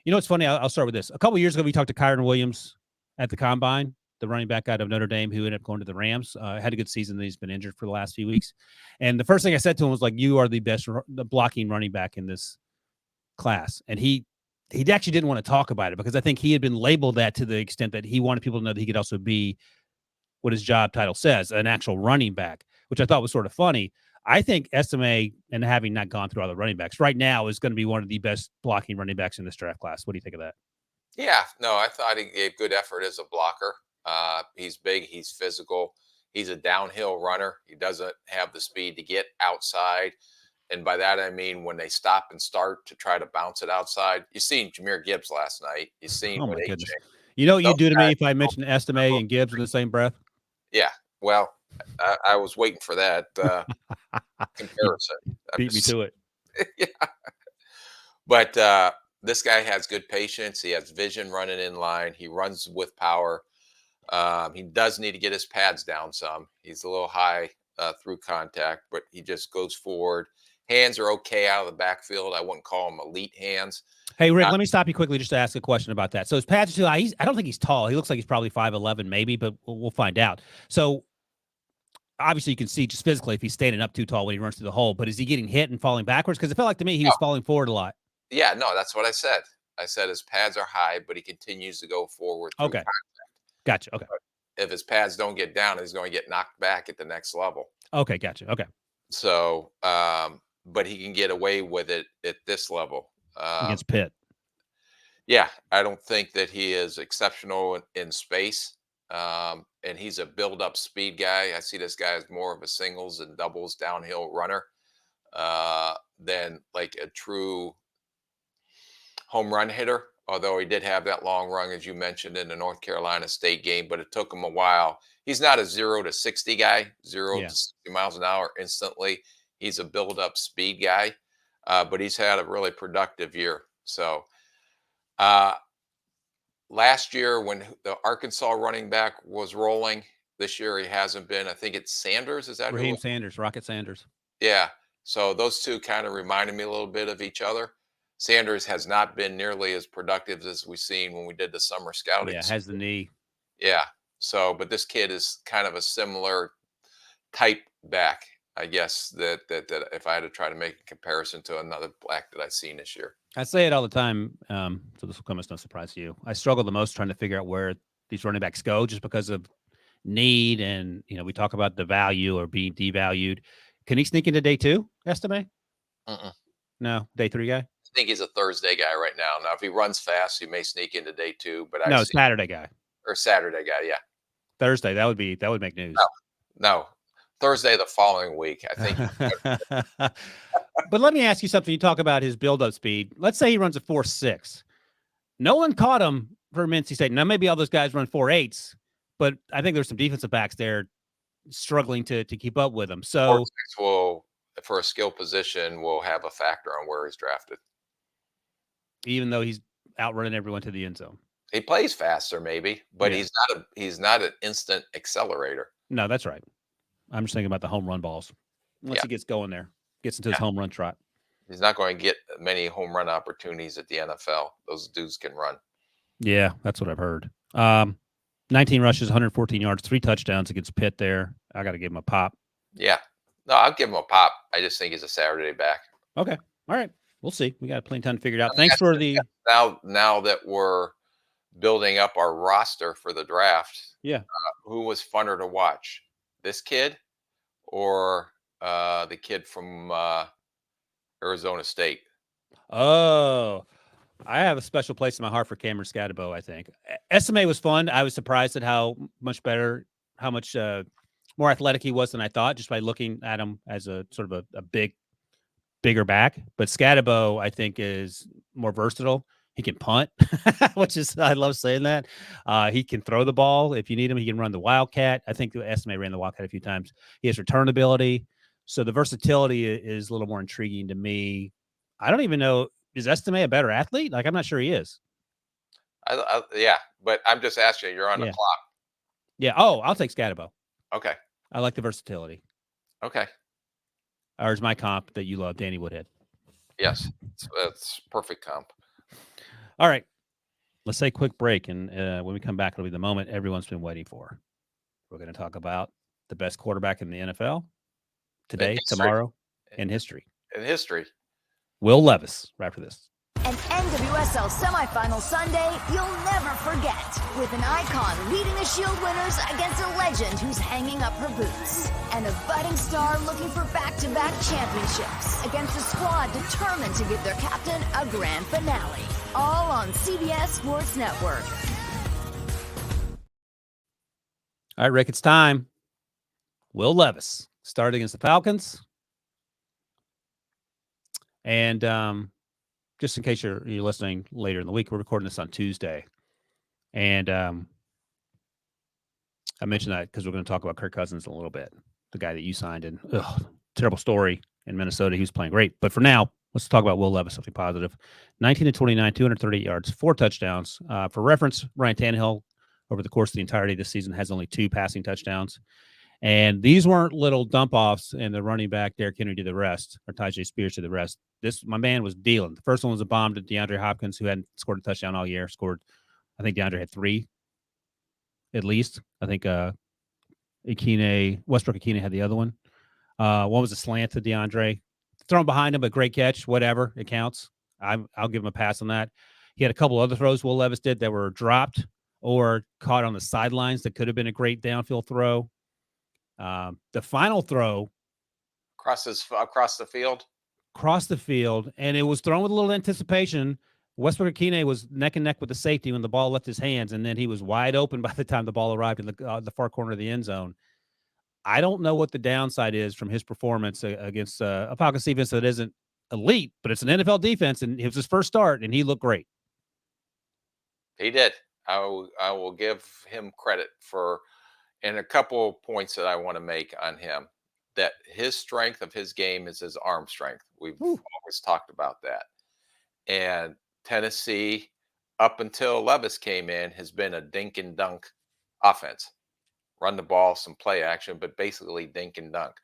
you know, it's funny. I'll start with this. A couple of years ago, we talked to Kyron Williams at the Combine, the running back out of Notre Dame who ended up going to the Rams. Had a good season. Then he's been injured for the last few weeks. And the first thing I said to him was like, you are the best blocking running back in this class. And he actually didn't want to talk about it because I think he had been labeled that to the extent that he wanted people to know that he could also be what his job title says, an actual running back, which I thought was sort of funny. I think Estime, and having not gone through all the running backs right now, is going to be one of the best blocking running backs in this draft class. What do you think of that? Yeah, no, I thought he gave good effort as a blocker. He's big. He's physical. He's a downhill runner. He doesn't have the speed to get outside. And by that, I mean, when they stop and start to try to bounce it outside, you seen Jahmyr Gibbs last night. You seen Oh, my what goodness. AJ. You know what you Those do to me guys if I mention Estime and Gibbs in the same breath? Yeah, well, I was waiting for that comparison. Beat me to it. Yeah. But this guy has good patience. He has vision running in line. He runs with power. He does need to get his pads down some. He's a little high through contact, but he just goes forward. Hands are okay out of the backfield. I wouldn't call them elite hands. Hey, Rick, let me stop you quickly just to ask a question about that. So his pads are too high. I don't think he's tall. He looks like he's probably 5'11", maybe, but we'll find out. So obviously you can see just physically if he's standing up too tall when he runs through the hole, but is he getting hit and falling backwards? Because it felt like to me he was falling forward a lot. Yeah, no, that's what I said. I said his pads are high, but he continues to go forward. Okay. Gotcha. Okay. But if his pads don't get down, he's going to get knocked back at the next level. Okay. Gotcha. Okay. So, but he can get away with it at this level. Against Pitt. Yeah, I don't think that he is exceptional in space. and he's a build-up speed guy. I see this guy as more of a singles and doubles downhill runner than like a true home run hitter. Although he did have that long run, as you mentioned, in the North Carolina State game, but it took him a while. He's not a 0 to 60 guy, 0 Yeah. to 60 miles an hour instantly. He's a build-up speed guy, but he's had a really productive year. So uh, last year, when the Arkansas running back was rolling, this year he hasn't been. I think it's Sanders. Is that who? Raheem Sanders, Rocket Sanders. Yeah. So those two kind of reminded me a little bit of each other. Sanders has not been nearly as productive as we've seen when we did the summer scouting. Yeah, has the knee. Yeah. So, but this kid is kind of a similar type back, I guess, that if I had to try to make a comparison to another black that I've seen this year. I say it all the time, so this will come as no surprise to you. I struggle the most trying to figure out where these running backs go just because of need, and we talk about the value or being devalued. Can he sneak into day 2, Estime? No, day 3 guy? I think he's a Thursday guy right now. Now, if he runs fast, he may sneak into day 2. But No, Saturday guy. Or Saturday guy, yeah. Thursday, that would make news. No, Thursday the following week, I think. But let me ask you something. You talk about his build-up speed. Let's say he runs a 4.6. No one caught him for Mincy State. Now, maybe all those guys run 4.8s, but I think there's some defensive backs there struggling to keep up with him. So 4.6 will, for a skill position, will have a factor on where he's drafted. Even though he's outrunning everyone to the end zone. He plays faster, maybe, but Yeah. he's not an instant accelerator. No, that's right. I'm just thinking about the home run balls. Once he gets going there, gets into his home run trot. He's not going to get many home run opportunities at the NFL. Those dudes can run. Yeah, that's what I've heard. 19 rushes, 114 yards, 3 touchdowns against Pitt there. I got to give him a pop. Yeah. No, I'll give him a pop. I just think he's a Saturday back. Okay. All right. We'll see. We got plenty of time to figure it out. Thanks for the... Now that we're building up our roster for the draft, who was funner to watch? This kid or the kid from Arizona State? Oh, I have a special place in my heart for Cameron Scatterbo, I think. SMA was fun. I was surprised at how much more athletic he was than I thought, just by looking at him as a sort of a bigger back. But Scatterbo, I think, is more versatile. He can punt, which is, I love saying that. He can throw the ball if you need him. He can run the Wildcat. I think the SMA ran the Wildcat a few times. He has return ability. So the versatility is a little more intriguing to me. I don't even know, is Estime a better athlete? Like, I'm not sure he is. Yeah, but I'm just asking. You're on the clock. Yeah. Oh, I'll take Scatterbo. Okay. I like the versatility. Okay. Ours, my comp that you love, Danny Woodhead. Yes, that's perfect comp. All right. Let's take a quick break, and when we come back, it'll be the moment everyone's been waiting for. We're going to talk about the best quarterback in the NFL today, tomorrow, in history. In history. Will Levis, right after this. An NWSL semifinal Sunday you'll never forget, with an icon leading the Shield winners against a legend who's hanging up her boots, and a budding star looking for back-to-back championships against a squad determined to give their captain a grand finale. All on CBS Sports Network. All right, Rick, it's time. Will Levis start against the Falcons. And just in case you're listening later in the week, we're recording this on Tuesday. And I mentioned that because we're going to talk about Kirk Cousins in a little bit, the guy that you signed. And terrible story in Minnesota. He was playing great. But for now, let's talk about Will Levis, something positive. 19-29, 238 yards, 4 touchdowns. For reference, Ryan Tannehill, over the course of the entirety of this season, has only 2 passing touchdowns. And these weren't little dump-offs and the running back, Derrick Henry, to the rest, or Tyjae Spears to the rest. My man was dealing. The first one was a bomb to DeAndre Hopkins, who hadn't scored a touchdown all year. I think DeAndre had 3, at least. I think Westbrook Ikine had the other one. One was a slant to DeAndre. Thrown behind him, but great catch. Whatever, it counts. I'll give him a pass on that. He had a couple other throws Will Levis did that were dropped or caught on the sidelines that could have been a great downfield throw. The final throw across the field, and it was thrown with a little anticipation. Westbrook-Akine was neck and neck with the safety when the ball left his hands, and then he was wide open by the time the ball arrived in the far corner of the end zone. I don't know what the downside is from his performance against a Falcons defense that isn't elite, but it's an NFL defense, and it was his first start, and he looked great. He did. I will give him credit for, and a couple of points that I want to make on him, that his strength of his game is his arm strength. We've always talked about that. And Tennessee, up until Levis came in, has been a dink and dunk offense. Run the ball, some play action, but basically dink and dunk.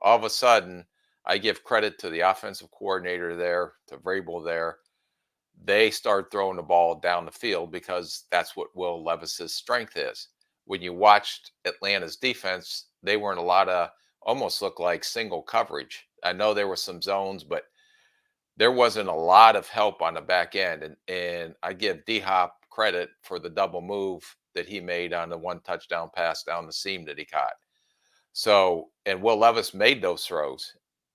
All of a sudden, I give credit to the offensive coordinator there, to Vrabel there. They start throwing the ball down the field because that's what Will Levis's strength is. When you watched Atlanta's defense, they weren't a lot of, almost looked like single coverage. I know there were some zones, but there wasn't a lot of help on the back end. And I give D-Hop credit for the double move that he made on the one touchdown pass down the seam that he caught. So, and Will Levis made those throws.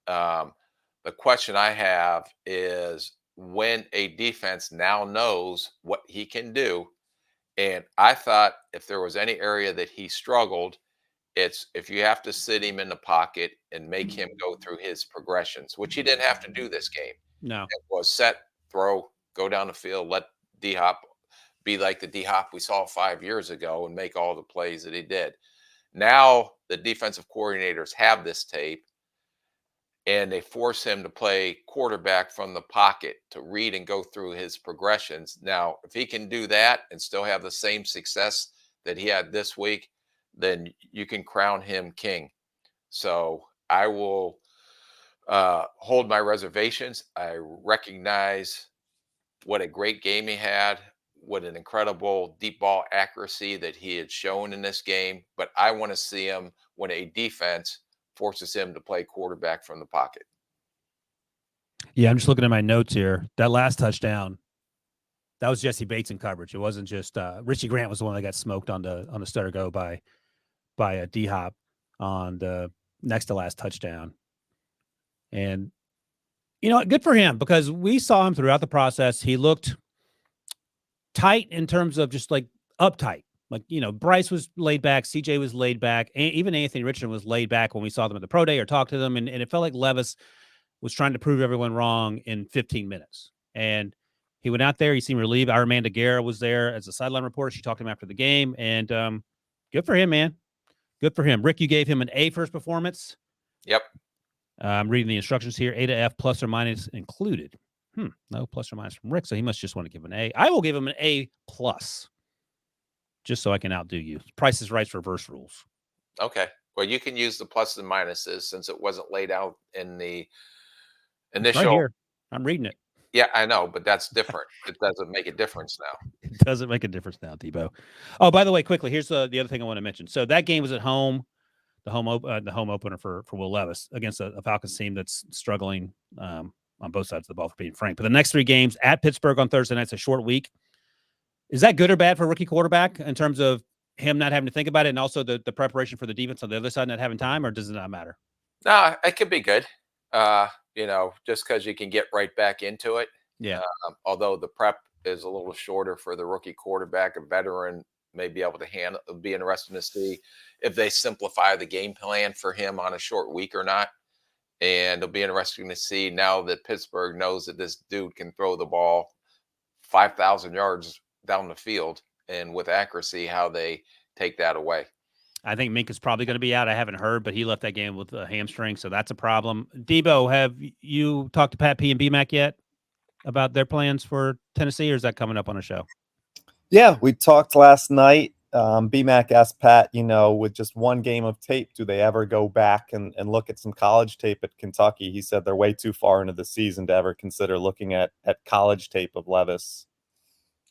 The question I have is, when a defense now knows what he can do, and I thought if there was any area that he struggled, it's if you have to sit him in the pocket and make him go through his progressions, which he didn't have to do this game. No. It was set, throw, go down the field, let D-Hop be like the D-Hop we saw 5 years ago and make all the plays that he did. Now the defensive coordinators have this tape, and they force him to play quarterback from the pocket to read and go through his progressions. Now, if he can do that and still have the same success that he had this week, then you can crown him king. So I will hold my reservations. I recognize what a great game he had, what an incredible deep ball accuracy that he had shown in this game. But I want to see him when a defense forces him to play quarterback from the pocket. Yeah, I'm just looking at my notes here. That last touchdown, that was Jesse Bates in coverage. It wasn't just Richie Grant was the one that got smoked on the stutter go by D-Hop on the next to last touchdown. And you know, good for him, because we saw him throughout the process. He looked tight in terms of just like uptight. Like, you know, Bryce was laid back, CJ was laid back, and even Anthony Richardson was laid back when we saw them at the pro day or talked to them. And it felt like Levis was trying to prove everyone wrong in 15 minutes. And he went out there. He seemed relieved. Our Amanda Guerra was there as a sideline reporter. She talked to him after the game. And good for him, man. Good for him. Rick, you gave him an A for his performance. Yep. I'm reading the instructions here. A to F, plus or minus included. No plus or minus from Rick, so he must just want to give an A. I will give him an A plus, just so I can outdo you. Price is Right's reverse rules. Okay. Well, you can use the pluses and minuses since it wasn't laid out in the initial. Right here. I'm reading it. Yeah, I know, but that's different. It doesn't make a difference now. It doesn't make a difference now, Debo. Oh, by the way, quickly, here's the other thing I want to mention. So that game was at home, the home opener for Will Levis against a Falcons team that's struggling on both sides of the ball, for being frank. But the next 3 games at Pittsburgh on Thursday night, it's a short week. Is that good or bad for a rookie quarterback in terms of him not having to think about it, and also the preparation for the defense on the other side not having time, or does it not matter? No, it could be good. You know, just because you can get right back into it. Yeah. Although the prep is a little shorter for the rookie quarterback, a veteran may be able to handle. It'll be interesting to see if they simplify the game plan for him on a short week or not. And it'll be interesting to see now that Pittsburgh knows that this dude can throw the ball 5,000 yards down the field and with accuracy, how they take that away. I think Minka's probably going to be out. I haven't heard, but he left that game with a hamstring, so that's a problem. Debo, have you talked to Pat P and BMAC yet about their plans for Tennessee, or is that coming up on a show? Yeah, we talked last night. BMAC asked Pat, you know, with just one game of tape, do they ever go back and look at some college tape at Kentucky? He said they're way too far into the season to ever consider looking at college tape of Levis.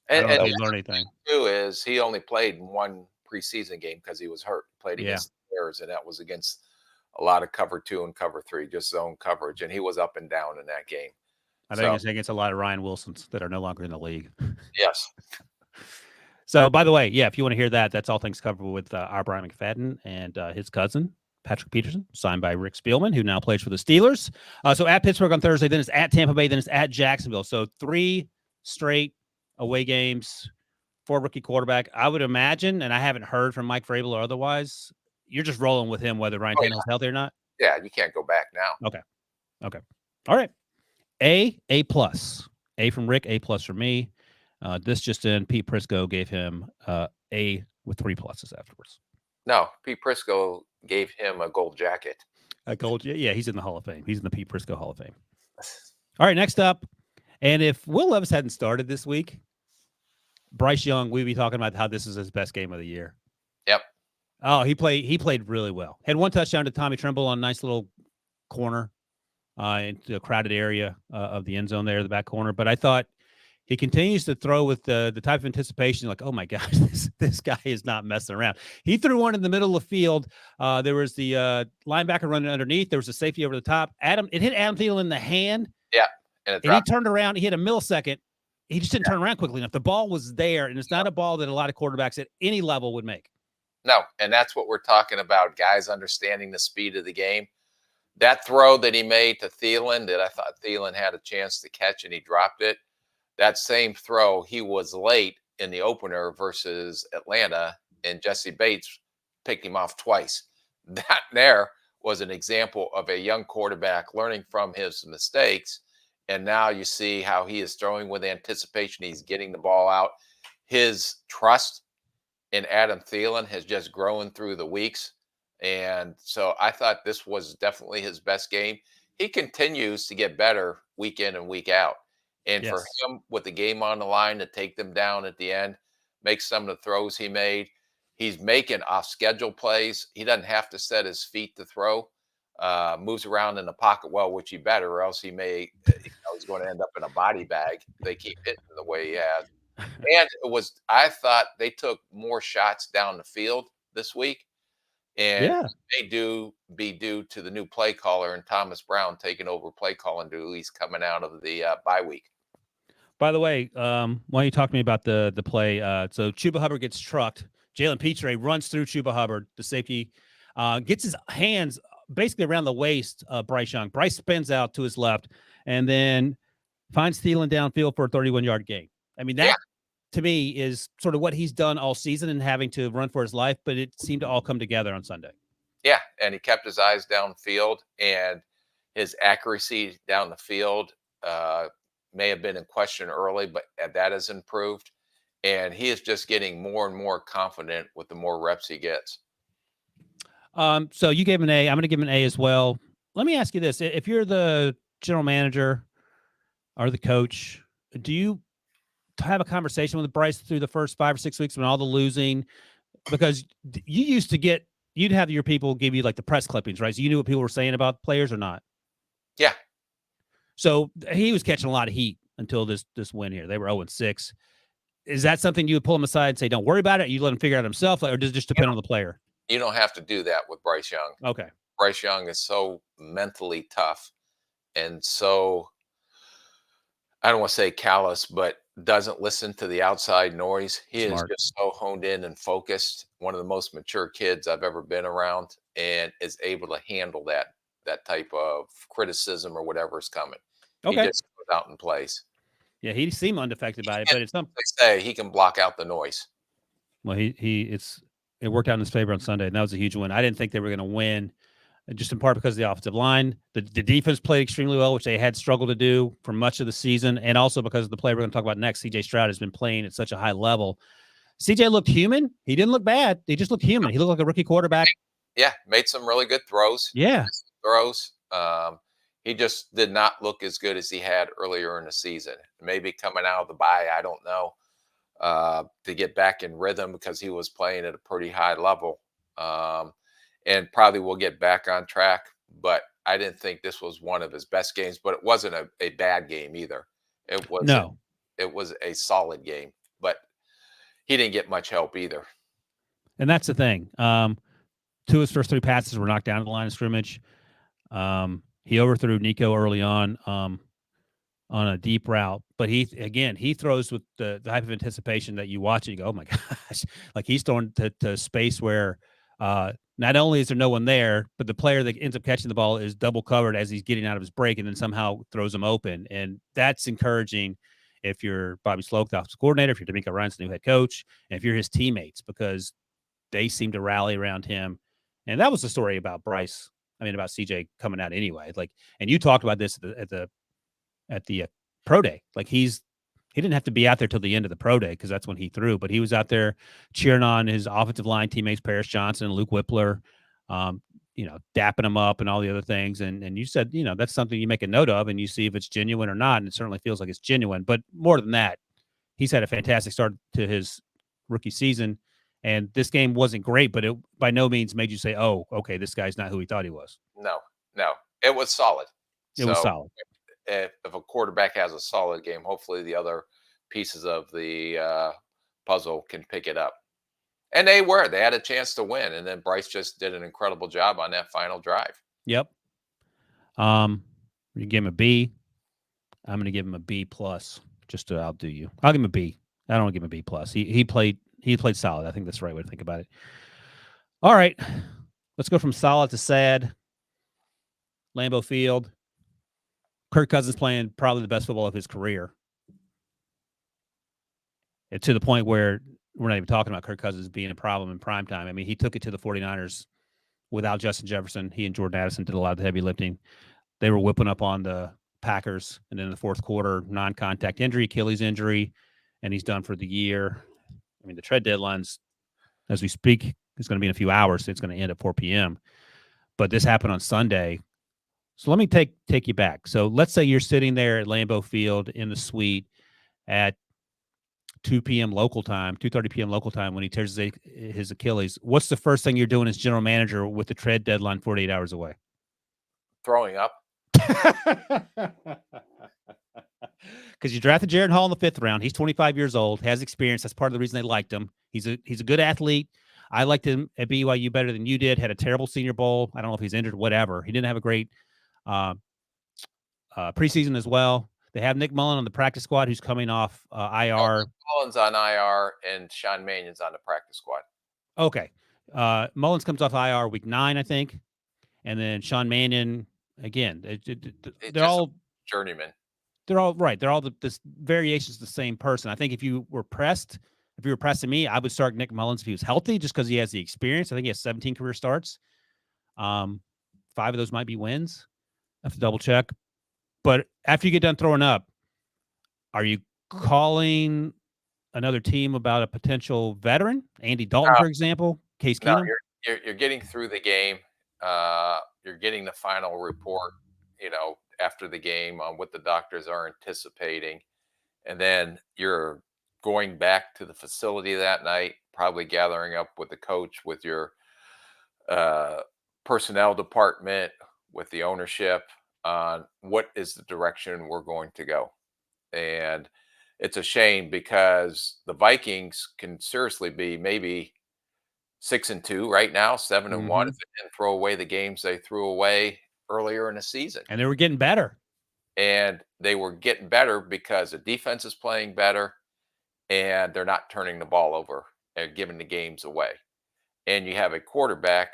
And learn anything. Too is he only played in one preseason game because he was hurt. Played against the Bears, and that was against a lot of cover 2 and cover 3, just zone coverage, and he was up and down in that game. I think it's against a lot of Ryan Wilsons that are no longer in the league. Yes. So, by the way, yeah, if you want to hear that, that's all things covered with our Brian McFadden and his cousin, Patrick Peterson, signed by Rick Spielman, who now plays for the Steelers. So at Pittsburgh on Thursday, then it's at Tampa Bay, then it's at Jacksonville. So 3 straight away games for a rookie quarterback. I would imagine, and I haven't heard from Mike Vrabel or otherwise, you're just rolling with him whether Ryan Tannehill's healthy or not. Yeah, you can't go back now. Okay. All right. A plus. A from Rick, A plus from me. This just in, Pete Prisco gave him A with 3 pluses afterwards. No, Pete Prisco gave him a gold jacket. A gold, yeah, he's in the Hall of Fame. He's in the Pete Prisco Hall of Fame. All right, next up. And if Will Levis hadn't started this week, Bryce Young, we'd be talking about how this is his best game of the year. Yep. Oh, he played really well. Had 1 touchdown to Tommy Tremble on a nice little corner into a crowded area of the end zone there, the back corner. But I thought he continues to throw with the type of anticipation, like, oh my gosh, this guy is not messing around. He threw one in the middle of the field. There was the linebacker running underneath. There was a safety over the top. It hit Adam Thielen in the hand. Yeah. And he turned around. He hit a millisecond. He just didn't turn around quickly enough. The ball was there, and it's not a ball that a lot of quarterbacks at any level would make. No, and that's what we're talking about, guys understanding the speed of the game. That throw that he made to Thielen that I thought Thielen had a chance to catch and he dropped it, that same throw, he was late in the opener versus Atlanta, and Jesse Bates picked him off twice. That there was an example of a young quarterback learning from his mistakes. And now you see how he is throwing with anticipation. He's getting the ball out. His trust in Adam Thielen has just grown through the weeks. And so I thought this was definitely his best game. He continues to get better week in and week out. And for him, with the game on the line, to take them down at the end, make some of the throws he made. He's making off-schedule plays. He doesn't have to set his feet to throw. Moves around in the pocket well, which he better, or else he may, he's going to end up in a body bag. They keep hitting the way he has. And I thought they took more shots down the field this week. And they be due to the new play caller and Thomas Brown taking over play calling duties coming out of the bye week. By the way, why don't you talk to me about the play? So Chuba Hubbard gets trucked. Jalen Petre runs through Chuba Hubbard, the safety, gets his hands basically around the waist of Bryce Young. Bryce spins out to his left and then finds Thielen downfield for a 31-yard gain. I mean, that to me is sort of what he's done all season and having to run for his life, but it seemed to all come together on Sunday. Yeah, and he kept his eyes downfield, and his accuracy down the field may have been in question early, but that has improved. And he is just getting more and more confident with the more reps he gets. So you gave him an A. I'm going to give him an A as well. Let me ask you this. If you're the general manager or the coach, do you have a conversation with Bryce through the first 5 or 6 weeks when all the losing? Because you used to you'd have your people give you like the press clippings, right? So you knew what people were saying about players or not? Yeah. So he was catching a lot of heat until this win here. They were 0-6. Is that something you would pull him aside and say, don't worry about it? You let him figure it out himself, or does it just depend on the player? You don't have to do that with Bryce Young. Okay. Bryce Young is so mentally tough and so, I don't want to say callous, but doesn't listen to the outside noise. He is just so honed in and focused. One of the most mature kids I've ever been around, and is able to handle that type of criticism or whatever is coming. Okay. He just goes out and plays. Yeah, he seemed unaffected by it, but it's something. They say he can block out the noise. Well, it worked out in his favor on Sunday, and that was a huge win. I didn't think they were going to win, just in part because of the offensive line. The defense played extremely well, which they had struggled to do for much of the season, and also because of the player we're going to talk about next, C.J. Stroud, has been playing at such a high level. C.J. looked human. He didn't look bad. He just looked human. He looked like a rookie quarterback. Yeah, made some really good throws. Yeah. He just did not look as good as he had earlier in the season. Maybe coming out of the bye, I don't know, to get back in rhythm because he was playing at a pretty high level. And probably will get back on track. But I didn't think this was one of his best games, but it wasn't a bad game either. It was a solid game, but he didn't get much help either. And that's the thing. 2 of his first 3 passes were knocked down at the line of scrimmage. He overthrew Nico early on a deep route, but he throws with the type of anticipation that you watch it, you go, oh my gosh, like he's throwing to space where not only is there no one there, but the player that ends up catching the ball is double covered as he's getting out of his break and then somehow throws him open. And that's encouraging if you're Bobby Sloak, the offensive coordinator, if you're D'Amico Ryans, the new head coach, and if you're his teammates, because they seem to rally around him. And that was the story about Bryce. I mean, about CJ coming out anyway. Like, and you talked about this at the pro day. Like, he didn't have to be out there till the end of the pro day because that's when he threw, but he was out there cheering on his offensive line teammates, Paris Johnson and Luke Whippler, dapping them up and all the other things. And you said, that's something you make a note of and you see if it's genuine or not. And it certainly feels like it's genuine. But more than that, he's had a fantastic start to his rookie season. And this game wasn't great, but it by no means made you say, oh, okay, this guy's not who he thought he was. No, it was solid. It was solid. If a quarterback has a solid game, hopefully the other pieces of the puzzle can pick it up. And they had a chance to win. And then Bryce just did an incredible job on that final drive. Yep. You give him a B. I'm going to give him a B plus just to outdo you. I'll give him a B. I don't want to give him a B plus. He played solid. I think that's the right way to think about it. All right. Let's go from solid to sad. Lambeau Field. Kirk Cousins playing probably the best football of his career. And to the point where we're not even talking about Kirk Cousins being a problem in primetime. I mean, he took it to the 49ers without Justin Jefferson. He and Jordan Addison did a lot of the heavy lifting. They were whipping up on the Packers. And then in the fourth quarter, non-contact injury, Achilles injury, and he's done for the year. I mean, the trade deadline's, as we speak, is going to be in a few hours. So it's going to end at 4 p.m. But this happened on Sunday. So let me take you back. So let's say you're sitting there at Lambeau Field in the suite at 2 p.m. local time, 2:30 p.m. local time when he tears his Achilles. What's the first thing you're doing as general manager with the trade deadline 48 hours away? Throwing up. Because you drafted Jaron Hall in the 5th round. He's 25 years old, has experience. That's part of the reason they liked him. He's a good athlete. I liked him at BYU better than you did. Had a terrible Senior Bowl. I don't know if he's injured, whatever. He didn't have a great preseason as well. They have Nick Mullen on the practice squad, who's coming off IR. Mullen's on IR, and Sean Mannion's on the practice squad. Okay. Mullins comes off IR week 9, I think. And then Sean Mannion, again, they're all journeymen. They're all right. They're all the variations of the same person. I think if you were pressing me, I would start Nick Mullins if he was healthy, just because he has the experience. I think he has 17 career starts. 5 of those might be wins. I have to double check. But after you get done throwing up, are you calling another team about a potential veteran? Andy Dalton, for example? Case Keenum? No, you're getting through the game. You're getting the final report, after the game on what the doctors are anticipating. And then you're going back to the facility that night, probably gathering up with the coach, with your personnel department, with the ownership on what is the direction we're going to go. And it's a shame because the Vikings can seriously be maybe 6-2 right now, 7-1 if they didn't throw away the games they threw away earlier in the season. And they were getting better. And they were getting better because the defense is playing better and they're not turning the ball over and giving the games away. And you have a quarterback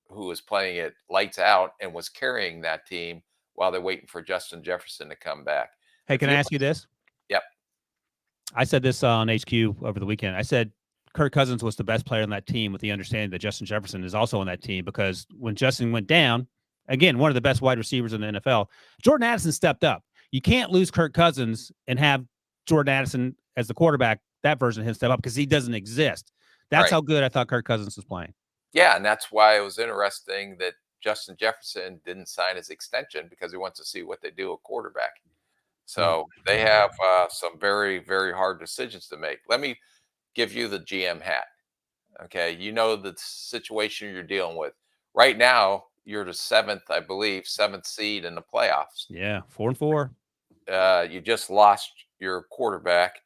who is playing it lights out and was carrying that team while they're waiting for Justin Jefferson to come back. Hey, can I ask you this? Yep. I said this on HQ over the weekend. I said Kirk Cousins was the best player on that team, with the understanding that Justin Jefferson is also on that team, because when Justin went down, again, one of the best wide receivers in the NFL, Jordan Addison stepped up. You can't lose Kirk Cousins and have Jordan Addison as the quarterback, that version of him, step up, because he doesn't exist. That's right. How good I thought Kirk Cousins was playing. Yeah, and that's why it was interesting that Justin Jefferson didn't sign his extension, because he wants to see what they do at quarterback. So they have some very, very hard decisions to make. Let me give you the GM hat. Okay, you know the situation you're dealing with. Right now, you're the seventh seed in the playoffs. Yeah, 4-4. You just lost your quarterback,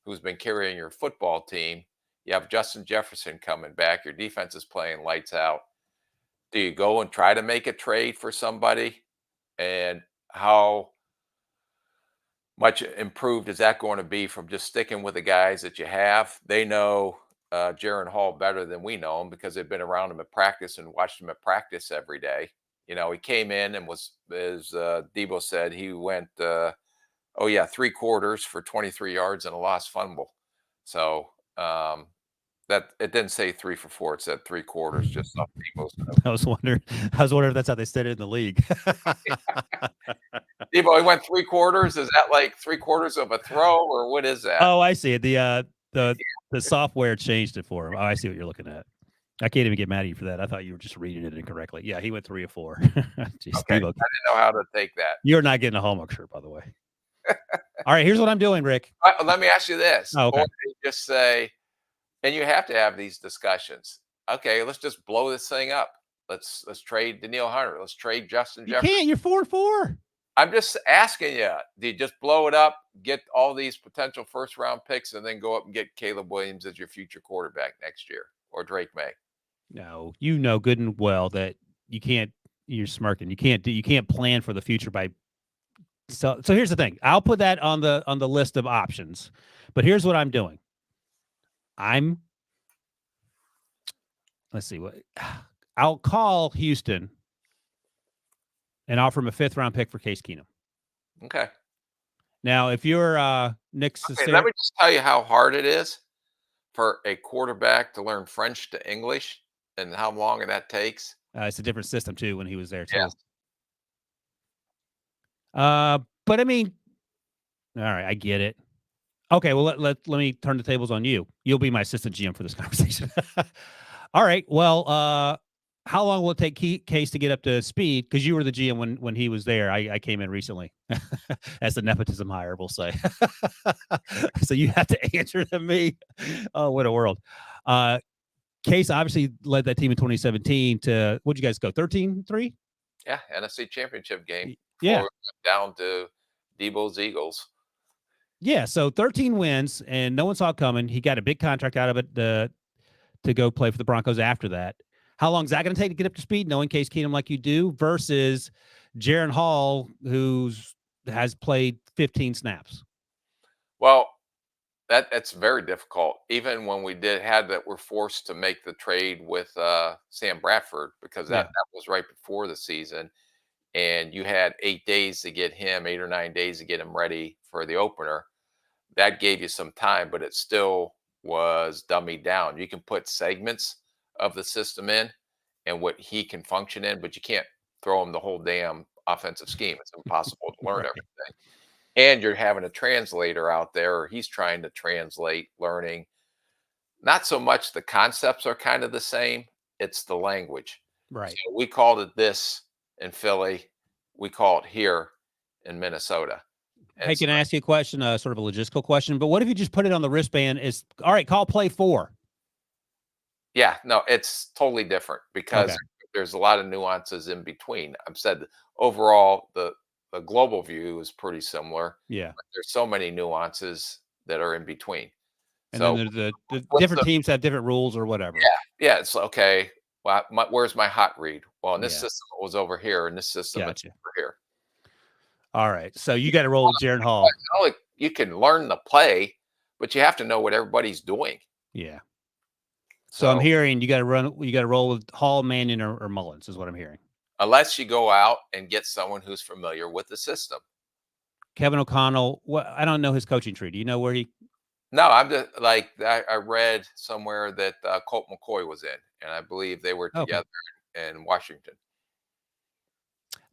who's been carrying your football team. You have Justin Jefferson coming back. Your defense is playing lights out. Do you go and try to make a trade for somebody? And how much improved is that going to be from just sticking with the guys that you have? They know Jaron Hall better than we know him, because they've been around him at practice and watched him at practice every day. He came in and was, as Debo said, he went Oh yeah, 3 quarters for 23 yards and a lost fumble. So that it didn't say 3 for 4. It said 3 quarters, just off Debo's note. I was wondering if that's how they said it in the league. Debo, he went 3 quarters. Is that like 3 quarters of a throw, or what is that? Oh, I see it. The software changed it for him. Oh, I see what you're looking at. I can't even get mad at you for that. I thought you were just reading it incorrectly. Yeah, he went 3 of 4. Jeez, Okay, I Debo, didn't know how to take that. you're not getting a Hallmark shirt, by the way. All right, here's what I'm doing, Rick. Let me ask you this. Oh, okay. Or they just say, and you have to have these discussions. Okay, let's just blow this thing up. Let's trade Daniil Hunter. Let's trade Justin You Jefferson. can't. You're 4-4. I'm just asking you, do you just blow it up, get all these potential first-round picks, and then go up and get Caleb Williams as your future quarterback next year, or Drake May? No, you know good and well that you can't. You're smirking. You can't plan for the future by. So here's the thing. I'll put that on the list of options, but here's what I'm doing. Let's see what. I'll call Houston and offer him a 5th-round pick for Case Keenum. Okay. Now, if you're Nick, Okay, let me just tell you how hard it is for a quarterback to learn French to English and how long that takes. it's a different system too when he was there too. Yes. But I mean, all right, I get it. Okay, well let me turn the tables on you. You'll be my assistant GM for this conversation. All right. Well, how long will it take Case to get up to speed? Because you were the GM when he was there. I came in recently as the nepotism hire, we'll say. So you have to answer to me. Oh, what a world. Case obviously led that team in 2017 to, what'd you guys go, 13-3? Yeah, NFC Championship game. Yeah. Down to Debo's Eagles. Yeah, so 13 wins, and no one saw it coming. He got a big contract out of it to go play for the Broncos after that. How long is that going to take to get up to speed, knowing Case Keenum like you do, versus Jaron Hall, who has played 15 snaps? Well, that's very difficult. Even when we're forced to make the trade with Sam Bradford, because that was right before the season, and you had 8 days to get him, 8 or 9 days to get him ready for the opener. That gave you some time, but it still was dummied down. You can put segments of the system in and what he can function in, but you can't throw him the whole damn offensive scheme. It's impossible to learn everything. And you're having a translator out there, or he's trying to translate learning. Not so much the concepts are kind of the same, it's the language. Right. So we called it this in Philly. We call it here in Minnesota. Hey, can I ask you a question, sort of a logistical question? But what if you just put it on the wristband? Is all right, call play 4. Yeah, no, it's totally different because there's a lot of nuances in between. I've said overall the global view is pretty similar. Yeah. But there's so many nuances that are in between. And so then there's the different teams have different rules or whatever. Yeah, it's okay. Well, where's my hot read? Well, in this Yeah. system it was over here, and this system it's Gotcha. over here. All right. So you got to roll with Jaron Hall. You can learn the play, but you have to know what everybody's doing. Yeah. So I'm hearing you got to roll with Hall, Mannion, or Mullins is what I'm hearing. Unless you go out and get someone who's familiar with the system. Kevin O'Connell, I don't know his coaching tree. Do you know where he? No, I'm just like I read somewhere that Colt McCoy was in, and I believe they were together in Washington.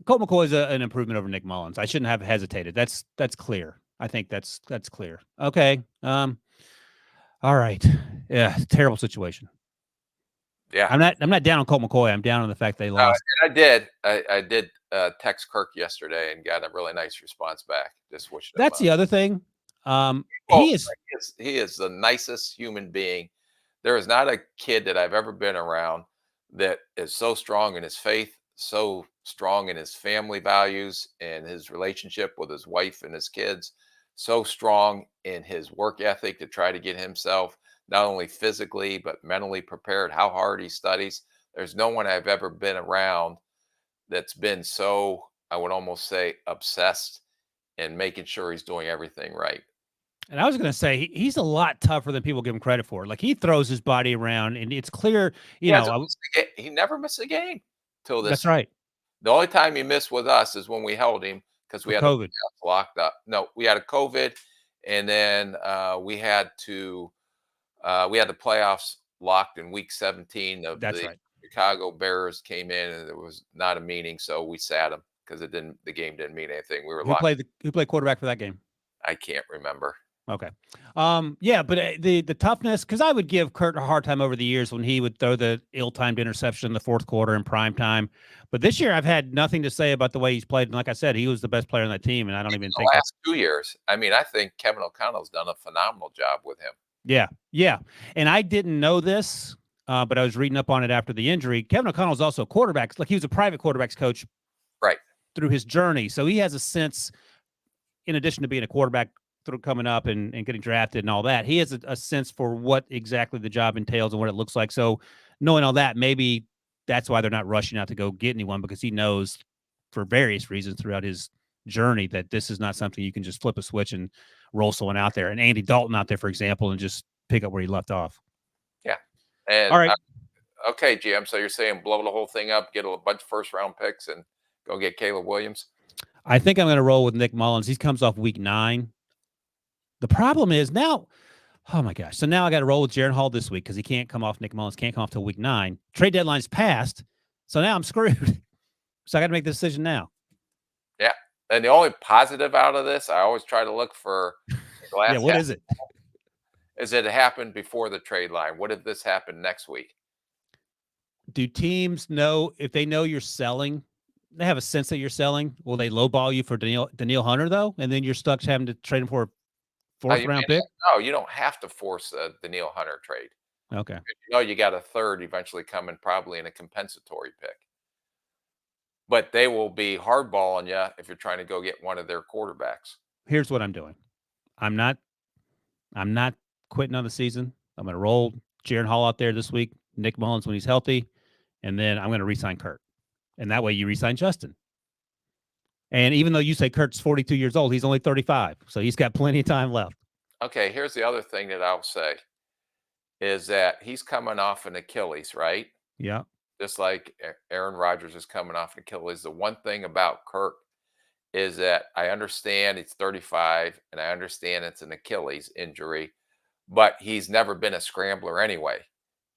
Colt McCoy is an improvement over Nick Mullins. I shouldn't have hesitated. That's clear. I think that's clear. Okay. All right. Yeah. Terrible situation. Yeah. I'm not down on Colt McCoy. I'm down on the fact they lost. And I did text Kirk yesterday and got a really nice response back. Just wishing. That's the other thing. He is the nicest human being. There is not a kid that I've ever been around that is so strong in his faith, so strong in his family values and his relationship with his wife and his kids, so strong in his work ethic to try to get himself not only physically but mentally prepared, how hard he studies. There's no one I've ever been around that's been so, I would almost say, obsessed in making sure he's doing everything right. And I was going to say, he's a lot tougher than people give him credit for. Like, he throws his body around, and it's clear, he never missed a game till this. That's right. The only time he missed with us is when we held him because For we had the COVID. playoffs locked up. No, we had a COVID, and then we had the playoffs locked in week 17 of That's the right. Chicago Bears came in, and there was not a meeting, so we sat them because the game didn't mean anything. We were locked. Who played quarterback for that game? I can't remember. Okay. Yeah, but the toughness, because I would give Kurt a hard time over the years when he would throw the ill-timed interception in the fourth quarter in prime time. But this year, I've had nothing to say about the way he's played. And like I said, he was the best player on that team, and I don't even The think last 2 years, I mean, I think Kevin O'Connell's done a phenomenal job with him. Yeah. And I didn't know this, but I was reading up on it after the injury. Kevin O'Connell's also a quarterback. Like, he was a private quarterbacks coach Right. through his journey. So he has a sense, in addition to being a quarterback through coming up and getting drafted and all that, he has a sense for what exactly the job entails and what it looks like. So knowing all that, maybe that's why they're not rushing out to go get anyone, because he knows for various reasons throughout his journey that this is not something you can just flip a switch and roll someone out there. And Andy Dalton out there, for example, and just pick up where he left off. Yeah. And All right. Okay, GM. So you're saying blow the whole thing up, get a bunch of first round picks, and go get Caleb Williams? I think I'm going to roll with Nick Mullins. He comes off week 9. The problem is now, oh my gosh. So now I got to roll with Jaron Hall this week because he can't come off. Nick Mullins can't come off till week 9. Trade deadline's passed. So now I'm screwed. So I got to make the decision now. Yeah. And the only positive out of this, I always try to look for the glass. Yeah, what is it? Is it happened before the trade line? What if this happened next week? Do teams know, if they know you're selling, they have a sense that you're selling? Will they lowball you for Daniil Hunter, though? And then you're stuck having to trade him for a fourth-round pick? No, you don't have to force the Daniil Hunter trade. Okay. You know, you got a third eventually coming, probably in a compensatory pick. But they will be hardballing you if you're trying to go get one of their quarterbacks. Here's what I'm doing. I'm not quitting on the season. I'm going to roll Jaron Hall out there this week, Nick Mullins when he's healthy, and then I'm going to re-sign Kurt. And that way you re-sign Justin. And even though you say Kurt's 42 years old, he's only 35. So he's got plenty of time left. Okay, here's the other thing that I'll say is that he's coming off an Achilles, right? Yeah. Just like Aaron Rodgers is coming off an Achilles. The one thing about Kirk is that I understand he's 35 and I understand it's an Achilles injury, but he's never been a scrambler anyway.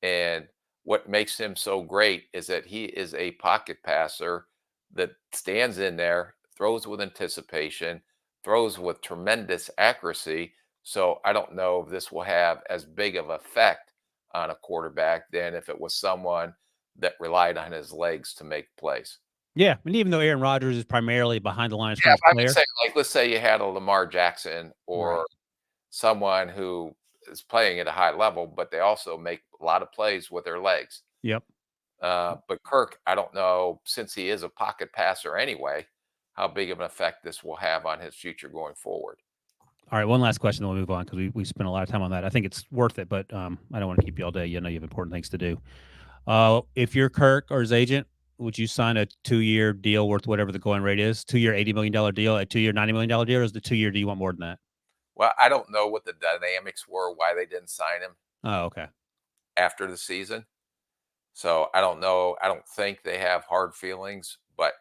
And what makes him so great is that he is a pocket passer that stands in there, throws with anticipation, throws with tremendous accuracy. So I don't know if this will have as big of effect on a quarterback than if it was someone that relied on his legs to make plays. Yeah, and even though Aaron Rodgers is primarily behind the line as Yeah, I player, would say, like, let's say you had a Lamar Jackson or someone who is playing at a high level, but they also make a lot of plays with their legs. Yep. But Kirk, I don't know, since he is a pocket passer anyway, how big of an effect this will have on his future going forward. All right, one last question, then we'll move on because we spent a lot of time on that. I think it's worth it, but I don't want to keep you all day. You know you have important things to do. If you're Kirk or his agent, would you sign a 2-year deal worth whatever the going rate is? 2-year $80 million deal, a 2-year $90 million deal, or is the 2-year, do you want more than that? Well, I don't know what the dynamics were, why they didn't sign him Oh, okay. after the season. So I don't know. I don't think they have hard feelings, but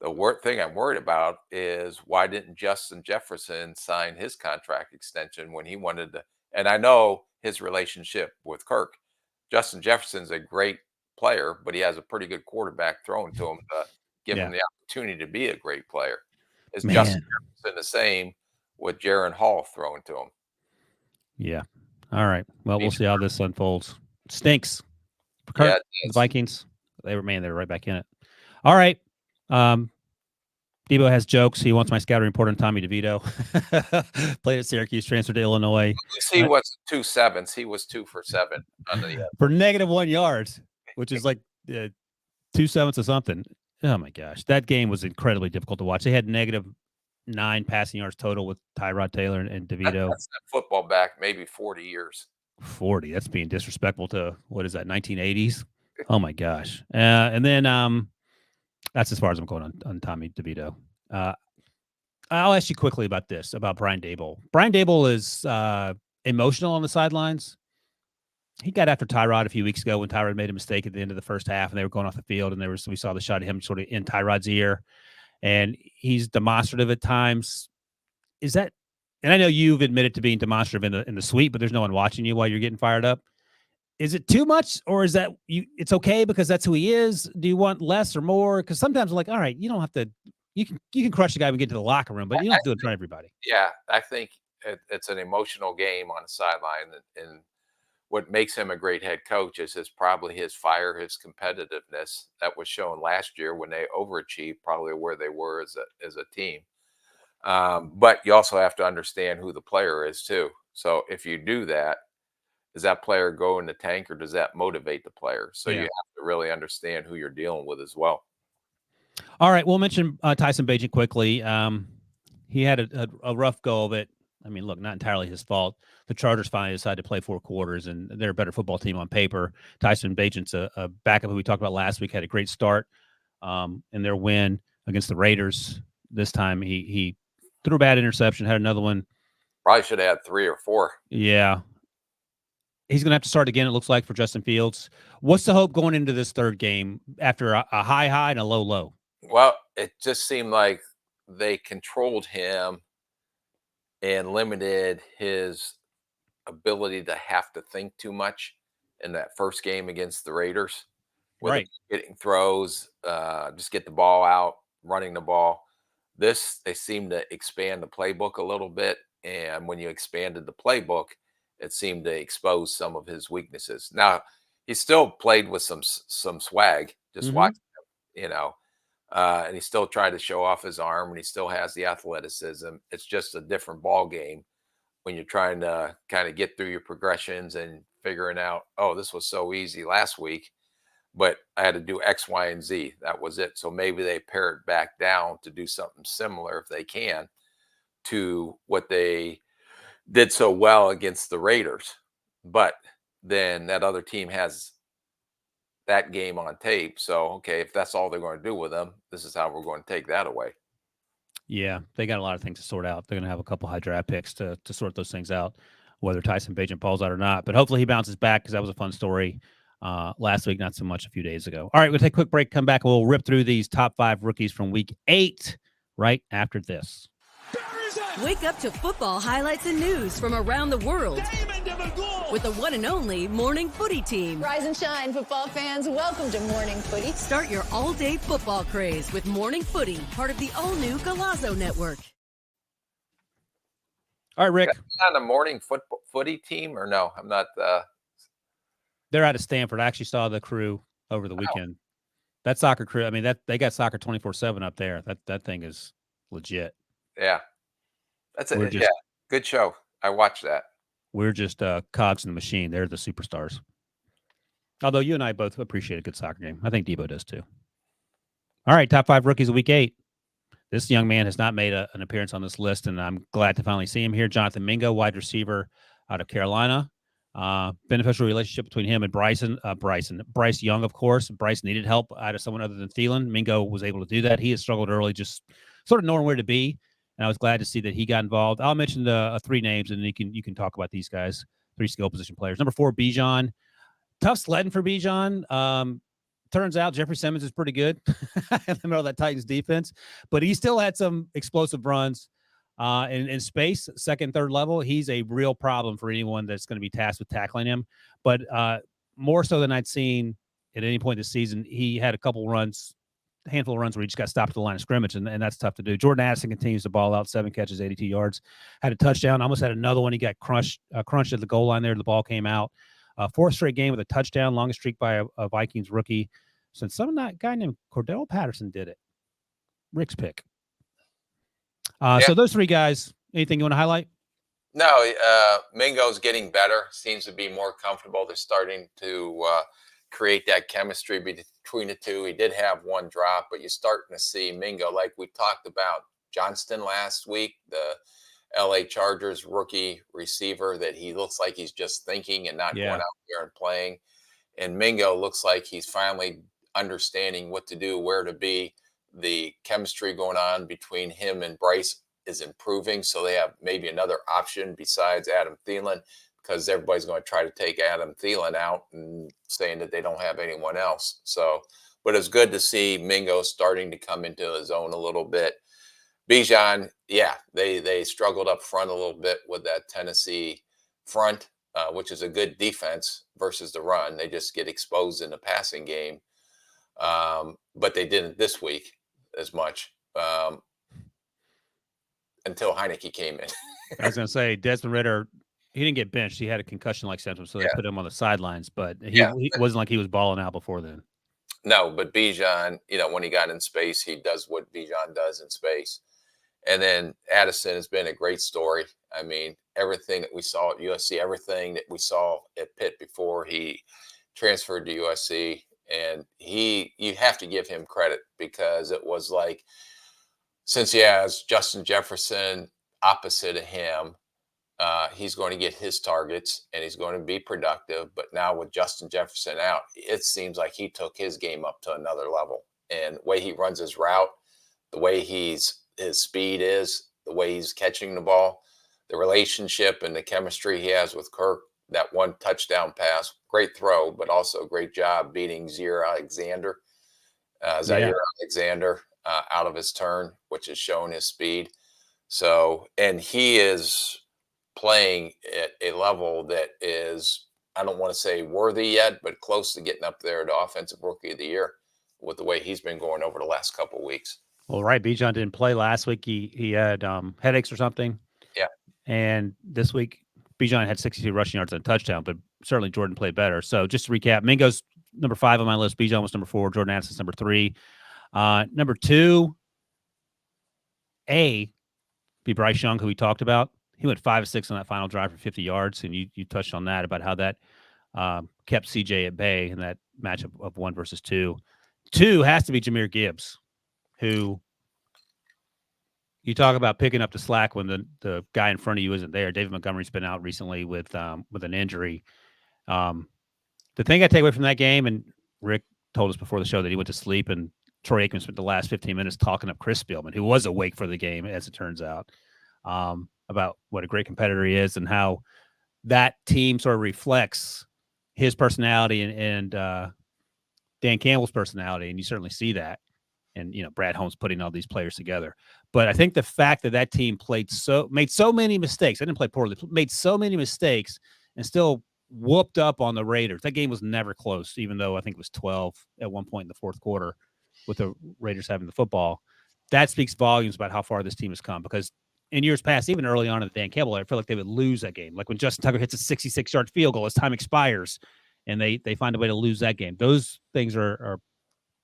the thing I'm worried about is why didn't Justin Jefferson sign his contract extension when he wanted to? And I know his relationship with Kirk. Justin Jefferson's a great player, but he has a pretty good quarterback thrown to him to give him the opportunity to be a great player. Is Justin Jefferson the same with Jaron Hall thrown to him? Yeah. All right. Well, we'll see how this unfolds. Stinks. For Kirk, the Vikings, they were right back in it. All right. Debo has jokes. He wants my scouting report on Tommy DeVito. Played at Syracuse, transferred to Illinois. He was 2 7s. He was 2 for 7 on the for -1 yards, which is like 2 7ths or something. Oh my gosh, that game was incredibly difficult to watch. They had -9 passing yards total with Tyrod Taylor and DeVito. That's that football back maybe 40 years. 40. That's being disrespectful to, what is that, 1980s? Oh my gosh. And then that's as far as I'm going on Tommy DeVito. I'll ask you quickly about this, about Brian Daboll. Brian Daboll is emotional on the sidelines. He got after Tyrod a few weeks ago when Tyrod made a mistake at the end of the first half and they were going off the field, and we saw the shot of him sort of in Tyrod's ear. and he's demonstrative at times. Is that? And I know you've admitted to being demonstrative in the suite, but there's no one watching you while you're getting fired up. Is it too much, or is that it's okay because that's who he is? Do you want less or more? Because sometimes I'm like, all right, you don't have to. You can crush the guy and get to the locker room, but you don't have to do it in front of everybody. Yeah, I think it's an emotional game on the sideline, and what makes him a great head coach is probably his fire, his competitiveness that was shown last year when they overachieved, probably where they were as a team. But you also have to understand who the player is too. So if you do that, does that player go in the tank or does that motivate the player? So you Yeah. have to really understand who you're dealing with as well. All right, we'll mention Tyson Bagent quickly. He had a rough go of it. I mean, look, not entirely his fault. The Chargers finally decided to play 4 quarters, and they're a better football team on paper. Tyson Bagent's a backup who we talked about last week, had a great start in their win against the Raiders. This time he threw a bad interception, had another one. Probably should have had 3 or 4. Yeah. He's going to have to start again, it looks like, for Justin Fields. What's the hope going into this third game after a high and a low? Well, it just seemed like they controlled him and limited his ability to have to think too much in that first game against the Raiders. With Right. getting throws, just get the ball out, running the ball. This, they seem to expand the playbook a little bit. And when you expanded the playbook, it seemed to expose some of his weaknesses. Now, he still played with some swag, just watch him, and he still tried to show off his arm, and he still has the athleticism. It's just a different ball game when you're trying to kind of get through your progressions and figuring out, oh, this was so easy last week, but I had to do X, Y, and Z. That was it. So maybe they pare it back down to do something similar, if they can, to what they did so well against the Raiders. But then that other team has that game on tape. So, okay, if that's all they're going to do with them, this is how we're going to take that away. Yeah, they got a lot of things to sort out. They're going to have a couple high draft picks to sort those things out, whether Tyson Bagent falls out or not. But hopefully he bounces back, because that was a fun story last week, not so much a few days ago. All right, we'll take a quick break, come back, and we'll rip through these top 5 rookies from week 8 right after this. Wake up to football highlights and news from around the world with the one and only Morning Footy team. Rise and shine, football fans. Welcome to Morning Footy. Start your all-day football craze with Morning Footy, part of the all-new Golazo Network. All right, Rick. On the morning footy team, or no? I'm not. They're out of Stanford. I actually saw the crew over the weekend. That soccer crew, I mean, that they got soccer 24/7 up there. That thing is legit. Yeah, that's it. Yeah, good show. I watched that. We're just cogs in the machine. They're the superstars. Although you and I both appreciate a good soccer game. I think Debo does too. All right, top 5 rookies of week 8. This young man has not made an appearance on this list, and I'm glad to finally see him here. Jonathan Mingo, wide receiver out of Carolina. Beneficial relationship between him and Bryce Young, of course. Bryce needed help out of someone other than Thielen. Mingo was able to do that. He had struggled early, just sort of knowing where to be. And I was glad to see that he got involved. I'll mention the 3 names, and you can talk about these guys. 3 skill position players. Number 4, Bijan. Tough sledding for Bijan. Turns out Jeffrey Simmons is pretty good in the middle of that Titans defense, but he still had some explosive runs in space, second, third level. He's a real problem for anyone that's going to be tasked with tackling him. But more so than I'd seen at any point this season, he had a handful of runs where he just got stopped at the line of scrimmage, and that's tough to do. Jordan Addison continues to ball out, 7 catches, 82 yards, had a touchdown, almost had another one. He got crunched at the goal line there. The ball came out. 4th straight game with a touchdown, longest streak by a Vikings rookie since some guy named Cordell Patterson did it. Rick's pick. So those 3 guys, anything you want to highlight? No, Mingo's getting better. Seems to be more comfortable. They're starting to create that chemistry between the 2. He did have 1 drop, but you're starting to see Mingo, like we talked about Johnston last week, the LA Chargers rookie receiver, that he looks like he's just thinking and not going out there and playing. And Mingo looks like he's finally understanding what to do, where to be. The chemistry going on between him and Bryce is improving. So they have maybe another option besides Adam Thielen, because everybody's going to try to take Adam Thielen out and saying that they don't have anyone else. So but it's good to see Mingo starting to come into his own a little bit. Bijan, yeah, they struggled up front a little bit with that Tennessee front, which is a good defense versus the run. They just get exposed in the passing game, but they didn't this week as much until Heineke came in. I was going to say Desmond Ridder, he didn't get benched. He had a concussion-like symptoms, so they Yeah. put him on the sidelines. But he Yeah. wasn't like he was balling out before then. No, but Bijan, when he got in space, he does what Bijan does in space. And then Addison has been a great story. I mean, everything that we saw at USC, everything that we saw at Pitt before he transferred to USC, and you have to give him credit because it was like, since he has Justin Jefferson opposite of him, he's going to get his targets and he's going to be productive. But now with Justin Jefferson out, it seems like he took his game up to another level. And the way he runs his route, the way his speed is, the way he's catching the ball, the relationship and the chemistry he has with Kirk, that one touchdown pass, great throw, but also a great job beating Zaire Alexander out of his turn, which has shown his speed. So, and he is playing at a level that is, I don't want to say worthy yet, but close to getting up there to Offensive Rookie of the Year with the way he's been going over the last couple of weeks. Well, right, Bijan didn't play last week. He had headaches or something. Yeah. And this week, Bijan had 62 rushing yards and a touchdown, but certainly Jordan played better. So just to recap, Mingo's number 5 on my list. Bijan was number 4. Jordan Addison's number 3. Number 2, be Bryce Young, who we talked about. He went 5 of 6 on that final drive for 50 yards, and you touched on that about how that kept CJ at bay in that matchup of 1 versus 2. 2 has to be Jahmyr Gibbs, who you talk about picking up the slack when the guy in front of you isn't there. David Montgomery's been out recently with an injury. The thing I take away from that game, and Rick told us before the show that he went to sleep, and Troy Aikman spent the last 15 minutes talking up Chris Spielman, who was awake for the game, as it turns out, about what a great competitor he is and how that team sort of reflects his personality and Dan Campbell's personality, and you certainly see that. And, Brad Holmes putting all these players together. But I think the fact that team made so many mistakes, I didn't play poorly, made so many mistakes and still whooped up on the Raiders. That game was never close, even though I think it was 12 at one point in the fourth quarter with the Raiders having the football. That speaks volumes about how far this team has come, because in years past, even early on in Dan Campbell, I feel like they would lose that game. Like when Justin Tucker hits a 66-yard field goal as time expires and they find a way to lose that game. Those things feel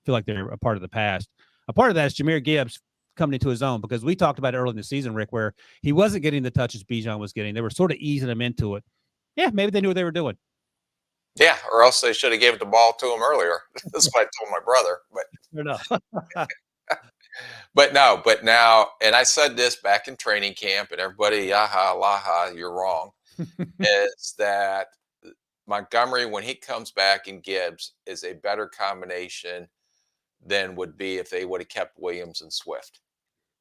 like they're a part of the past. A part of that is Jahmyr Gibbs coming into his own, because we talked about it early in the season, Rick, where he wasn't getting the touches Bijan was getting. They were sort of easing him into it. Yeah, maybe they knew what they were doing. Yeah, or else they should have given the ball to him earlier. That's what I told my brother. But but now, and I said this back in training camp, and everybody, yaha, laha, you're wrong, is that Montgomery, when he comes back, and Gibbs is a better combination than would be if they would have kept Williams and Swift.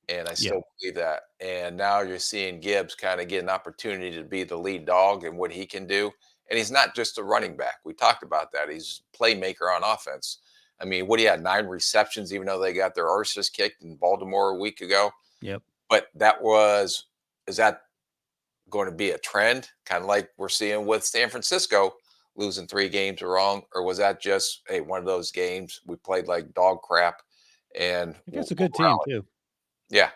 And I still believe that. And now you're seeing Gibbs kind of get an opportunity to be the lead dog and what he can do. And he's not just a running back. We talked about that. He's a playmaker on offense. I mean, what he had 9 receptions, even though they got their arses kicked in Baltimore a week ago. Yep. But is that going to be a trend? Kind of like we're seeing with San Francisco losing 3 games wrong, or was that just one of those games we played like dog crap? And it's a good team too. Yeah.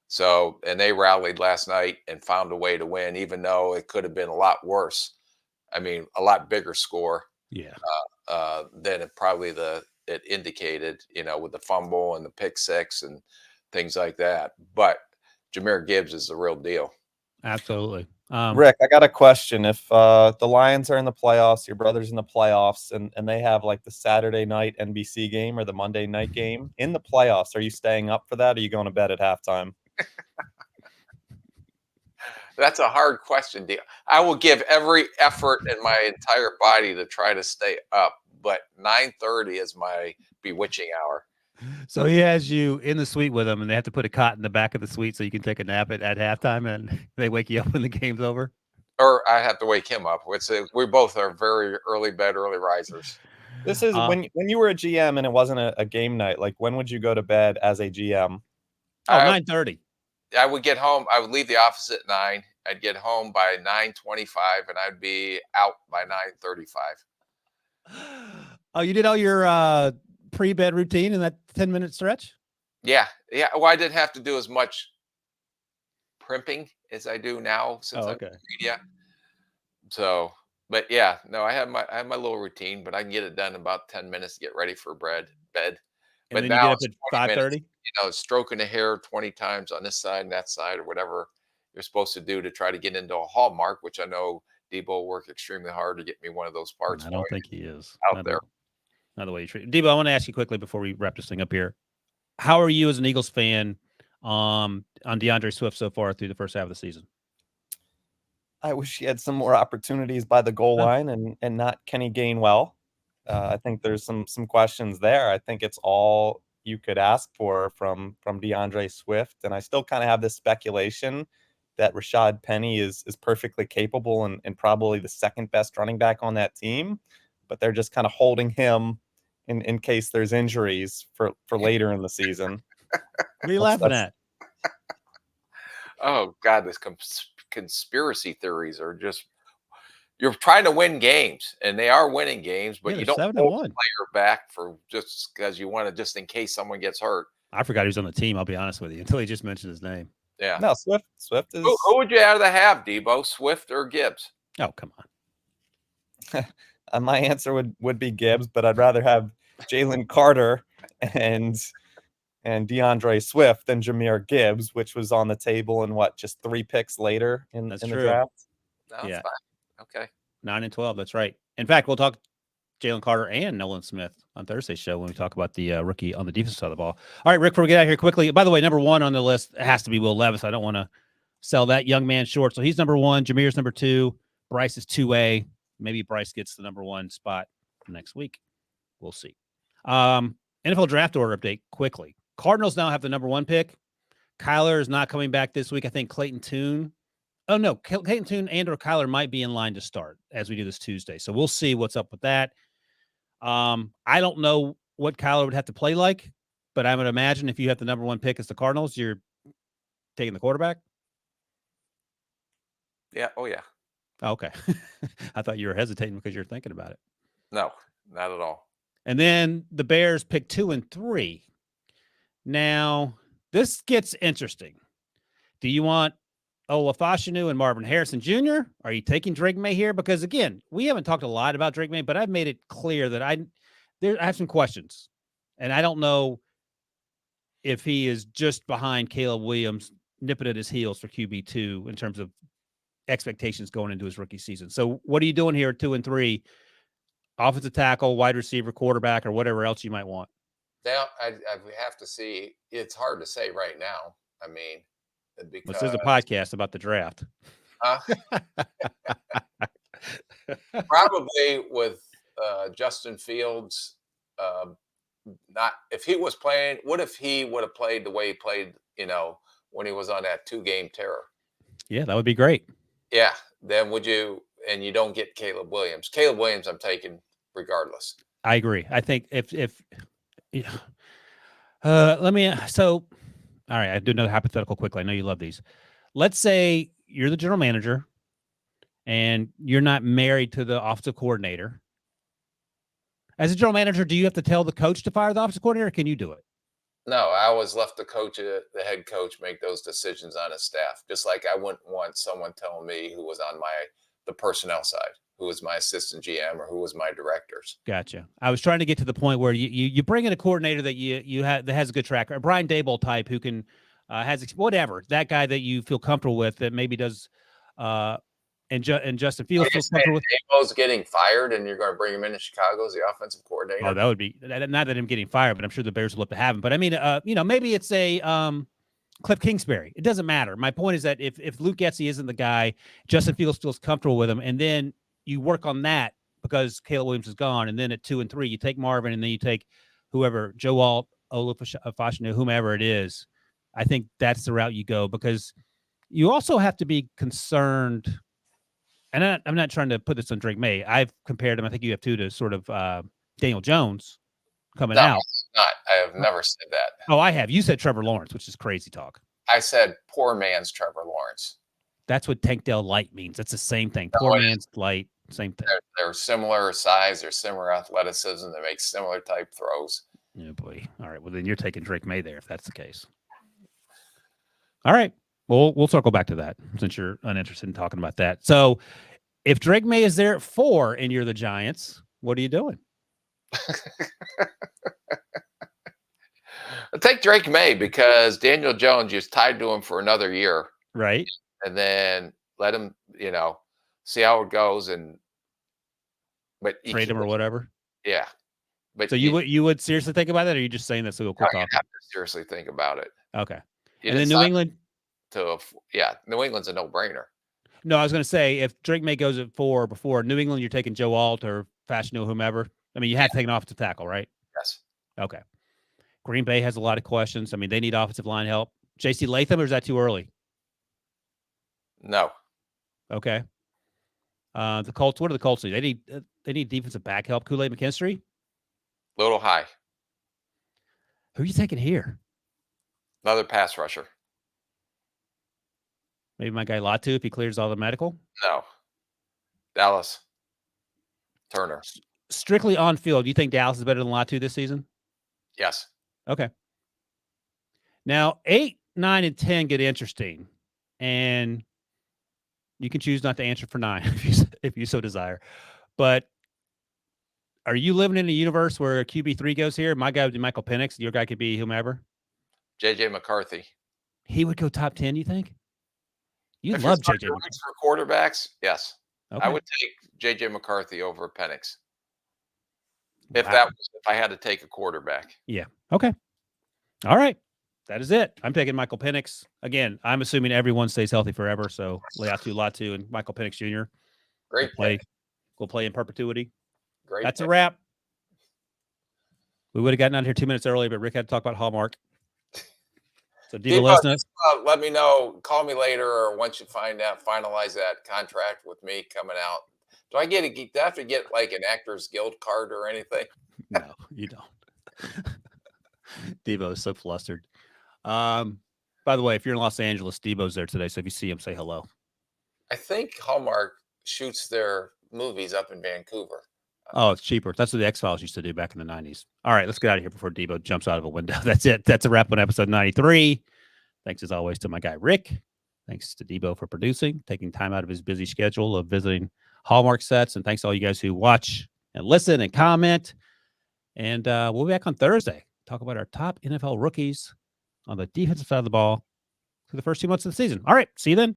So, and they rallied last night and found a way to win, even though it could have been a lot worse. I mean, a lot bigger score. Yeah. Than it indicated, with the fumble and the pick 6 and things like that. But Jahmyr Gibbs is the real deal. Absolutely. Rick, I got a question. If the Lions are in the playoffs, your brother's in the playoffs, and they have like the Saturday night NBC game or the Monday night game in the playoffs, are you staying up for that? Or are you going to bed at halftime? That's a hard question, deal. I will give every effort in my entire body to try to stay up, but 9:30 is my bewitching hour. So he has you in the suite with him, and they have to put a cot in the back of the suite so you can take a nap at halftime, and they wake you up when the game's over? Or I have to wake him up. We both are very early bed, early risers. This is when you were a GM and it wasn't a game night. Like, when would you go to bed as a GM? 9:30. I would get home. I would leave the office at 9. I'd get home by 9:25, and I'd be out by 9:35. Oh, you did all your pre-bed routine in that 10-minute stretch? Yeah. Well, I didn't have to do as much primping as I do now since I'm in the media. So, but yeah, no, I have my little routine, but I can get it done in about 10 minutes to get ready for bed. And But then now you it's get up 20 at minutes, 5:30? stroking the hair 20 times on this side and that side or whatever you're supposed to do to try to get into a Hallmark, which I know Debo will work extremely hard to get me one of those parts I don't think he is out there. Not the way you treat Debo. I want to ask you quickly before we wrap this thing up here. How are you as an Eagles fan on DeAndre Swift so far through the first half of the season? I wish he had some more opportunities by the goal line and not Kenny Gainwell. I think there's some questions there. I think it's all you could ask for from DeAndre Swift, and I still kind of have this speculation that Rashad Penny is perfectly capable and probably the second best running back on that team, but they're just kind of holding him in case there's injuries for later in the season. What are you laughing at? Oh God, this conspiracy theories are just. You're trying to win games, and they are winning games, but you don't hold the player back for just because you want to, just in case someone gets hurt. I forgot he was on the team. I'll be honest with you until he just mentioned his name. Yeah. No, Swift is. Who would you rather have, Debo? Swift or Gibbs? Oh, come on. My answer would be Gibbs, but I'd rather have Jalen Carter and DeAndre Swift than Jahmyr Gibbs, which was on the table in just 3 picks later in the draft. No, that's fine. Okay. 9 and 12. That's right. In fact, we'll talk Jalen Carter and Nolan Smith on Thursday's show when we talk about the rookie on the defensive side of the ball. All right, Rick, before we get out of here quickly, by the way, number 1 on the list has to be Will Levis. I don't want to sell that young man short. So he's number 1. Jahmyr's number 2. Bryce is 2A. Maybe Bryce gets the number 1 spot next week. We'll see. NFL draft order update quickly. Cardinals now have the number 1 pick. Kyler is not coming back this week. I think Clayton Tune. Oh, no. Clayton Tune and or Kyler might be in line to start as we do this Tuesday. So we'll see what's up with that. I don't know what Kyler would have to play like, but I would imagine if you have the number 1 pick as the Cardinals, you're taking the quarterback. Yeah. Oh, yeah. Okay. I thought you were hesitating because you're thinking about it. No, not at all. And then the Bears pick 2 and 3. Now, this gets interesting. Do you want Olafashanu and Marvin Harrison Jr.? Are you taking Drake May here? Because, again, we haven't talked a lot about Drake May, but I've made it clear that I have some questions. And I don't know if he is just behind Caleb Williams, nipping at his heels for QB2 in terms of expectations going into his rookie season. So what are you doing here at 2 and 3? Offensive tackle, wide receiver, quarterback, or whatever else you might want. Now, I have to see. It's hard to say right now. I mean, because this is a podcast about the draft. Probably with Justin Fields, not if he was playing. What if he would have played the way he played? When he was on that 2-game tear. Yeah, that would be great. Yeah, then would you? And you don't get Caleb Williams. Caleb Williams, I'm taking regardless. I agree. I think let me. So, all right, I do another hypothetical quickly. I know you love these. Let's say you're the general manager and you're not married to the offensive coordinator. As a general manager, do you have to tell the coach to fire the offensive coordinator, or can you do it? No, I always left the head coach make those decisions on his staff. Just like I wouldn't want someone telling me who was on the personnel side, who was my assistant GM or who was my directors. Gotcha. I was trying to get to the point where you bring in a coordinator that that has a good track, or a Brian Daboll type who can whatever, that guy that you feel comfortable with that maybe does and Justin Fields feels comfortable with. Daboll's getting fired and you're going to bring him into Chicago as the offensive coordinator. Oh, that would be not that him getting fired, but I'm sure the Bears would love to have him. But I mean, maybe it's a Cliff Kingsbury. It doesn't matter. My point is that if Luke Getsy isn't the guy, Justin Fields feels comfortable with him, and then you work on that because Caleb Williams is gone, and then at 2 and 3, you take Marvin, and then you take whoever, Joe Alt, Olafashanu, whomever it is. I think that's the route you go, because you also have to be concerned, and I'm not trying to put this on Drake May. I've compared him, I think you have too, to sort of Daniel Jones coming No, out. it's not. I have never said that. Oh, I have. You said Trevor Lawrence, which is crazy talk. I said poor man's Trevor Lawrence. That's what Tank Dell Light means. It's the same thing. No, Poor it man's light, same thing. They're similar size. They're similar athleticism. They make similar type throws. Oh, boy. All right. Well, then you're taking Drake May there if that's the case. All right. Well, we'll circle back to that since you're uninterested in talking about that. So if Drake May is there at 4 and you're the Giants, what are you doing? I'll take Drake May because Daniel Jones just tied to him for another year. Right. And then let him, see how it goes. But Trade him or whatever. Yeah. But so you would seriously think about that, or are you just saying that so quick off? You have to seriously think about it. Okay. You and then New England? New England's a no-brainer. No, I was going to say, if Drake May goes at 4 before New England, you're taking Joe Alt or Fashanu, whomever. I mean, you have to take an offensive tackle, right? Yes. Okay. Green Bay has a lot of questions. I mean, they need offensive line help. J.C. Latham, or is that too early? No. Okay. The Colts, what do the Colts need? They need defensive back help. Kool-Aid McKinstry? Little high. Who are you taking here? Another pass rusher. Maybe my guy Latu if he clears all the medical? No. Dallas. Turner. Strictly on field, do you think Dallas is better than Latu this season? Yes. Okay. Now, 8, 9, and 10 get interesting. And you can choose not to answer for 9 if you so desire. But are you living in a universe where QB3 goes here? My guy would be Michael Penix. Your guy could be whomever. J.J. McCarthy. He would go top 10, you think? You If love you're J.J. McCarthy. For quarterbacks, yes. Okay. I would take J.J. McCarthy over Penix. If Wow. if I had to take a quarterback. Yeah. Okay. All right. That is it. I'm taking Michael Penix. Again, I'm assuming everyone stays healthy forever. So Latu, and Michael Penix Jr. Great Will play in perpetuity. Great. That's a wrap. We would have gotten out here 2 minutes early, but Rick had to talk about Hallmark. So let me know. Call me later, or once you finalize that contract with me coming out. Do I have to get like an Actors Guild card or anything? No, you don't. Debo is so flustered. By the way, if you're in Los Angeles, Debo's there today. So if you see him, say hello. I think Hallmark shoots their movies up in Vancouver. Oh, it's cheaper. That's what the X-Files used to do back in the 90s. All right, let's get out of here before Debo jumps out of a window. That's it. That's a wrap on episode 93. Thanks, as always, to my guy, Rick. Thanks to Debo for producing, taking time out of his busy schedule of visiting Hallmark sets. And thanks to all you guys who watch and listen and comment. And we'll be back on Thursday. Talk about our top NFL rookies on the defensive side of the ball for the first 2 months of the season. All right, see you then.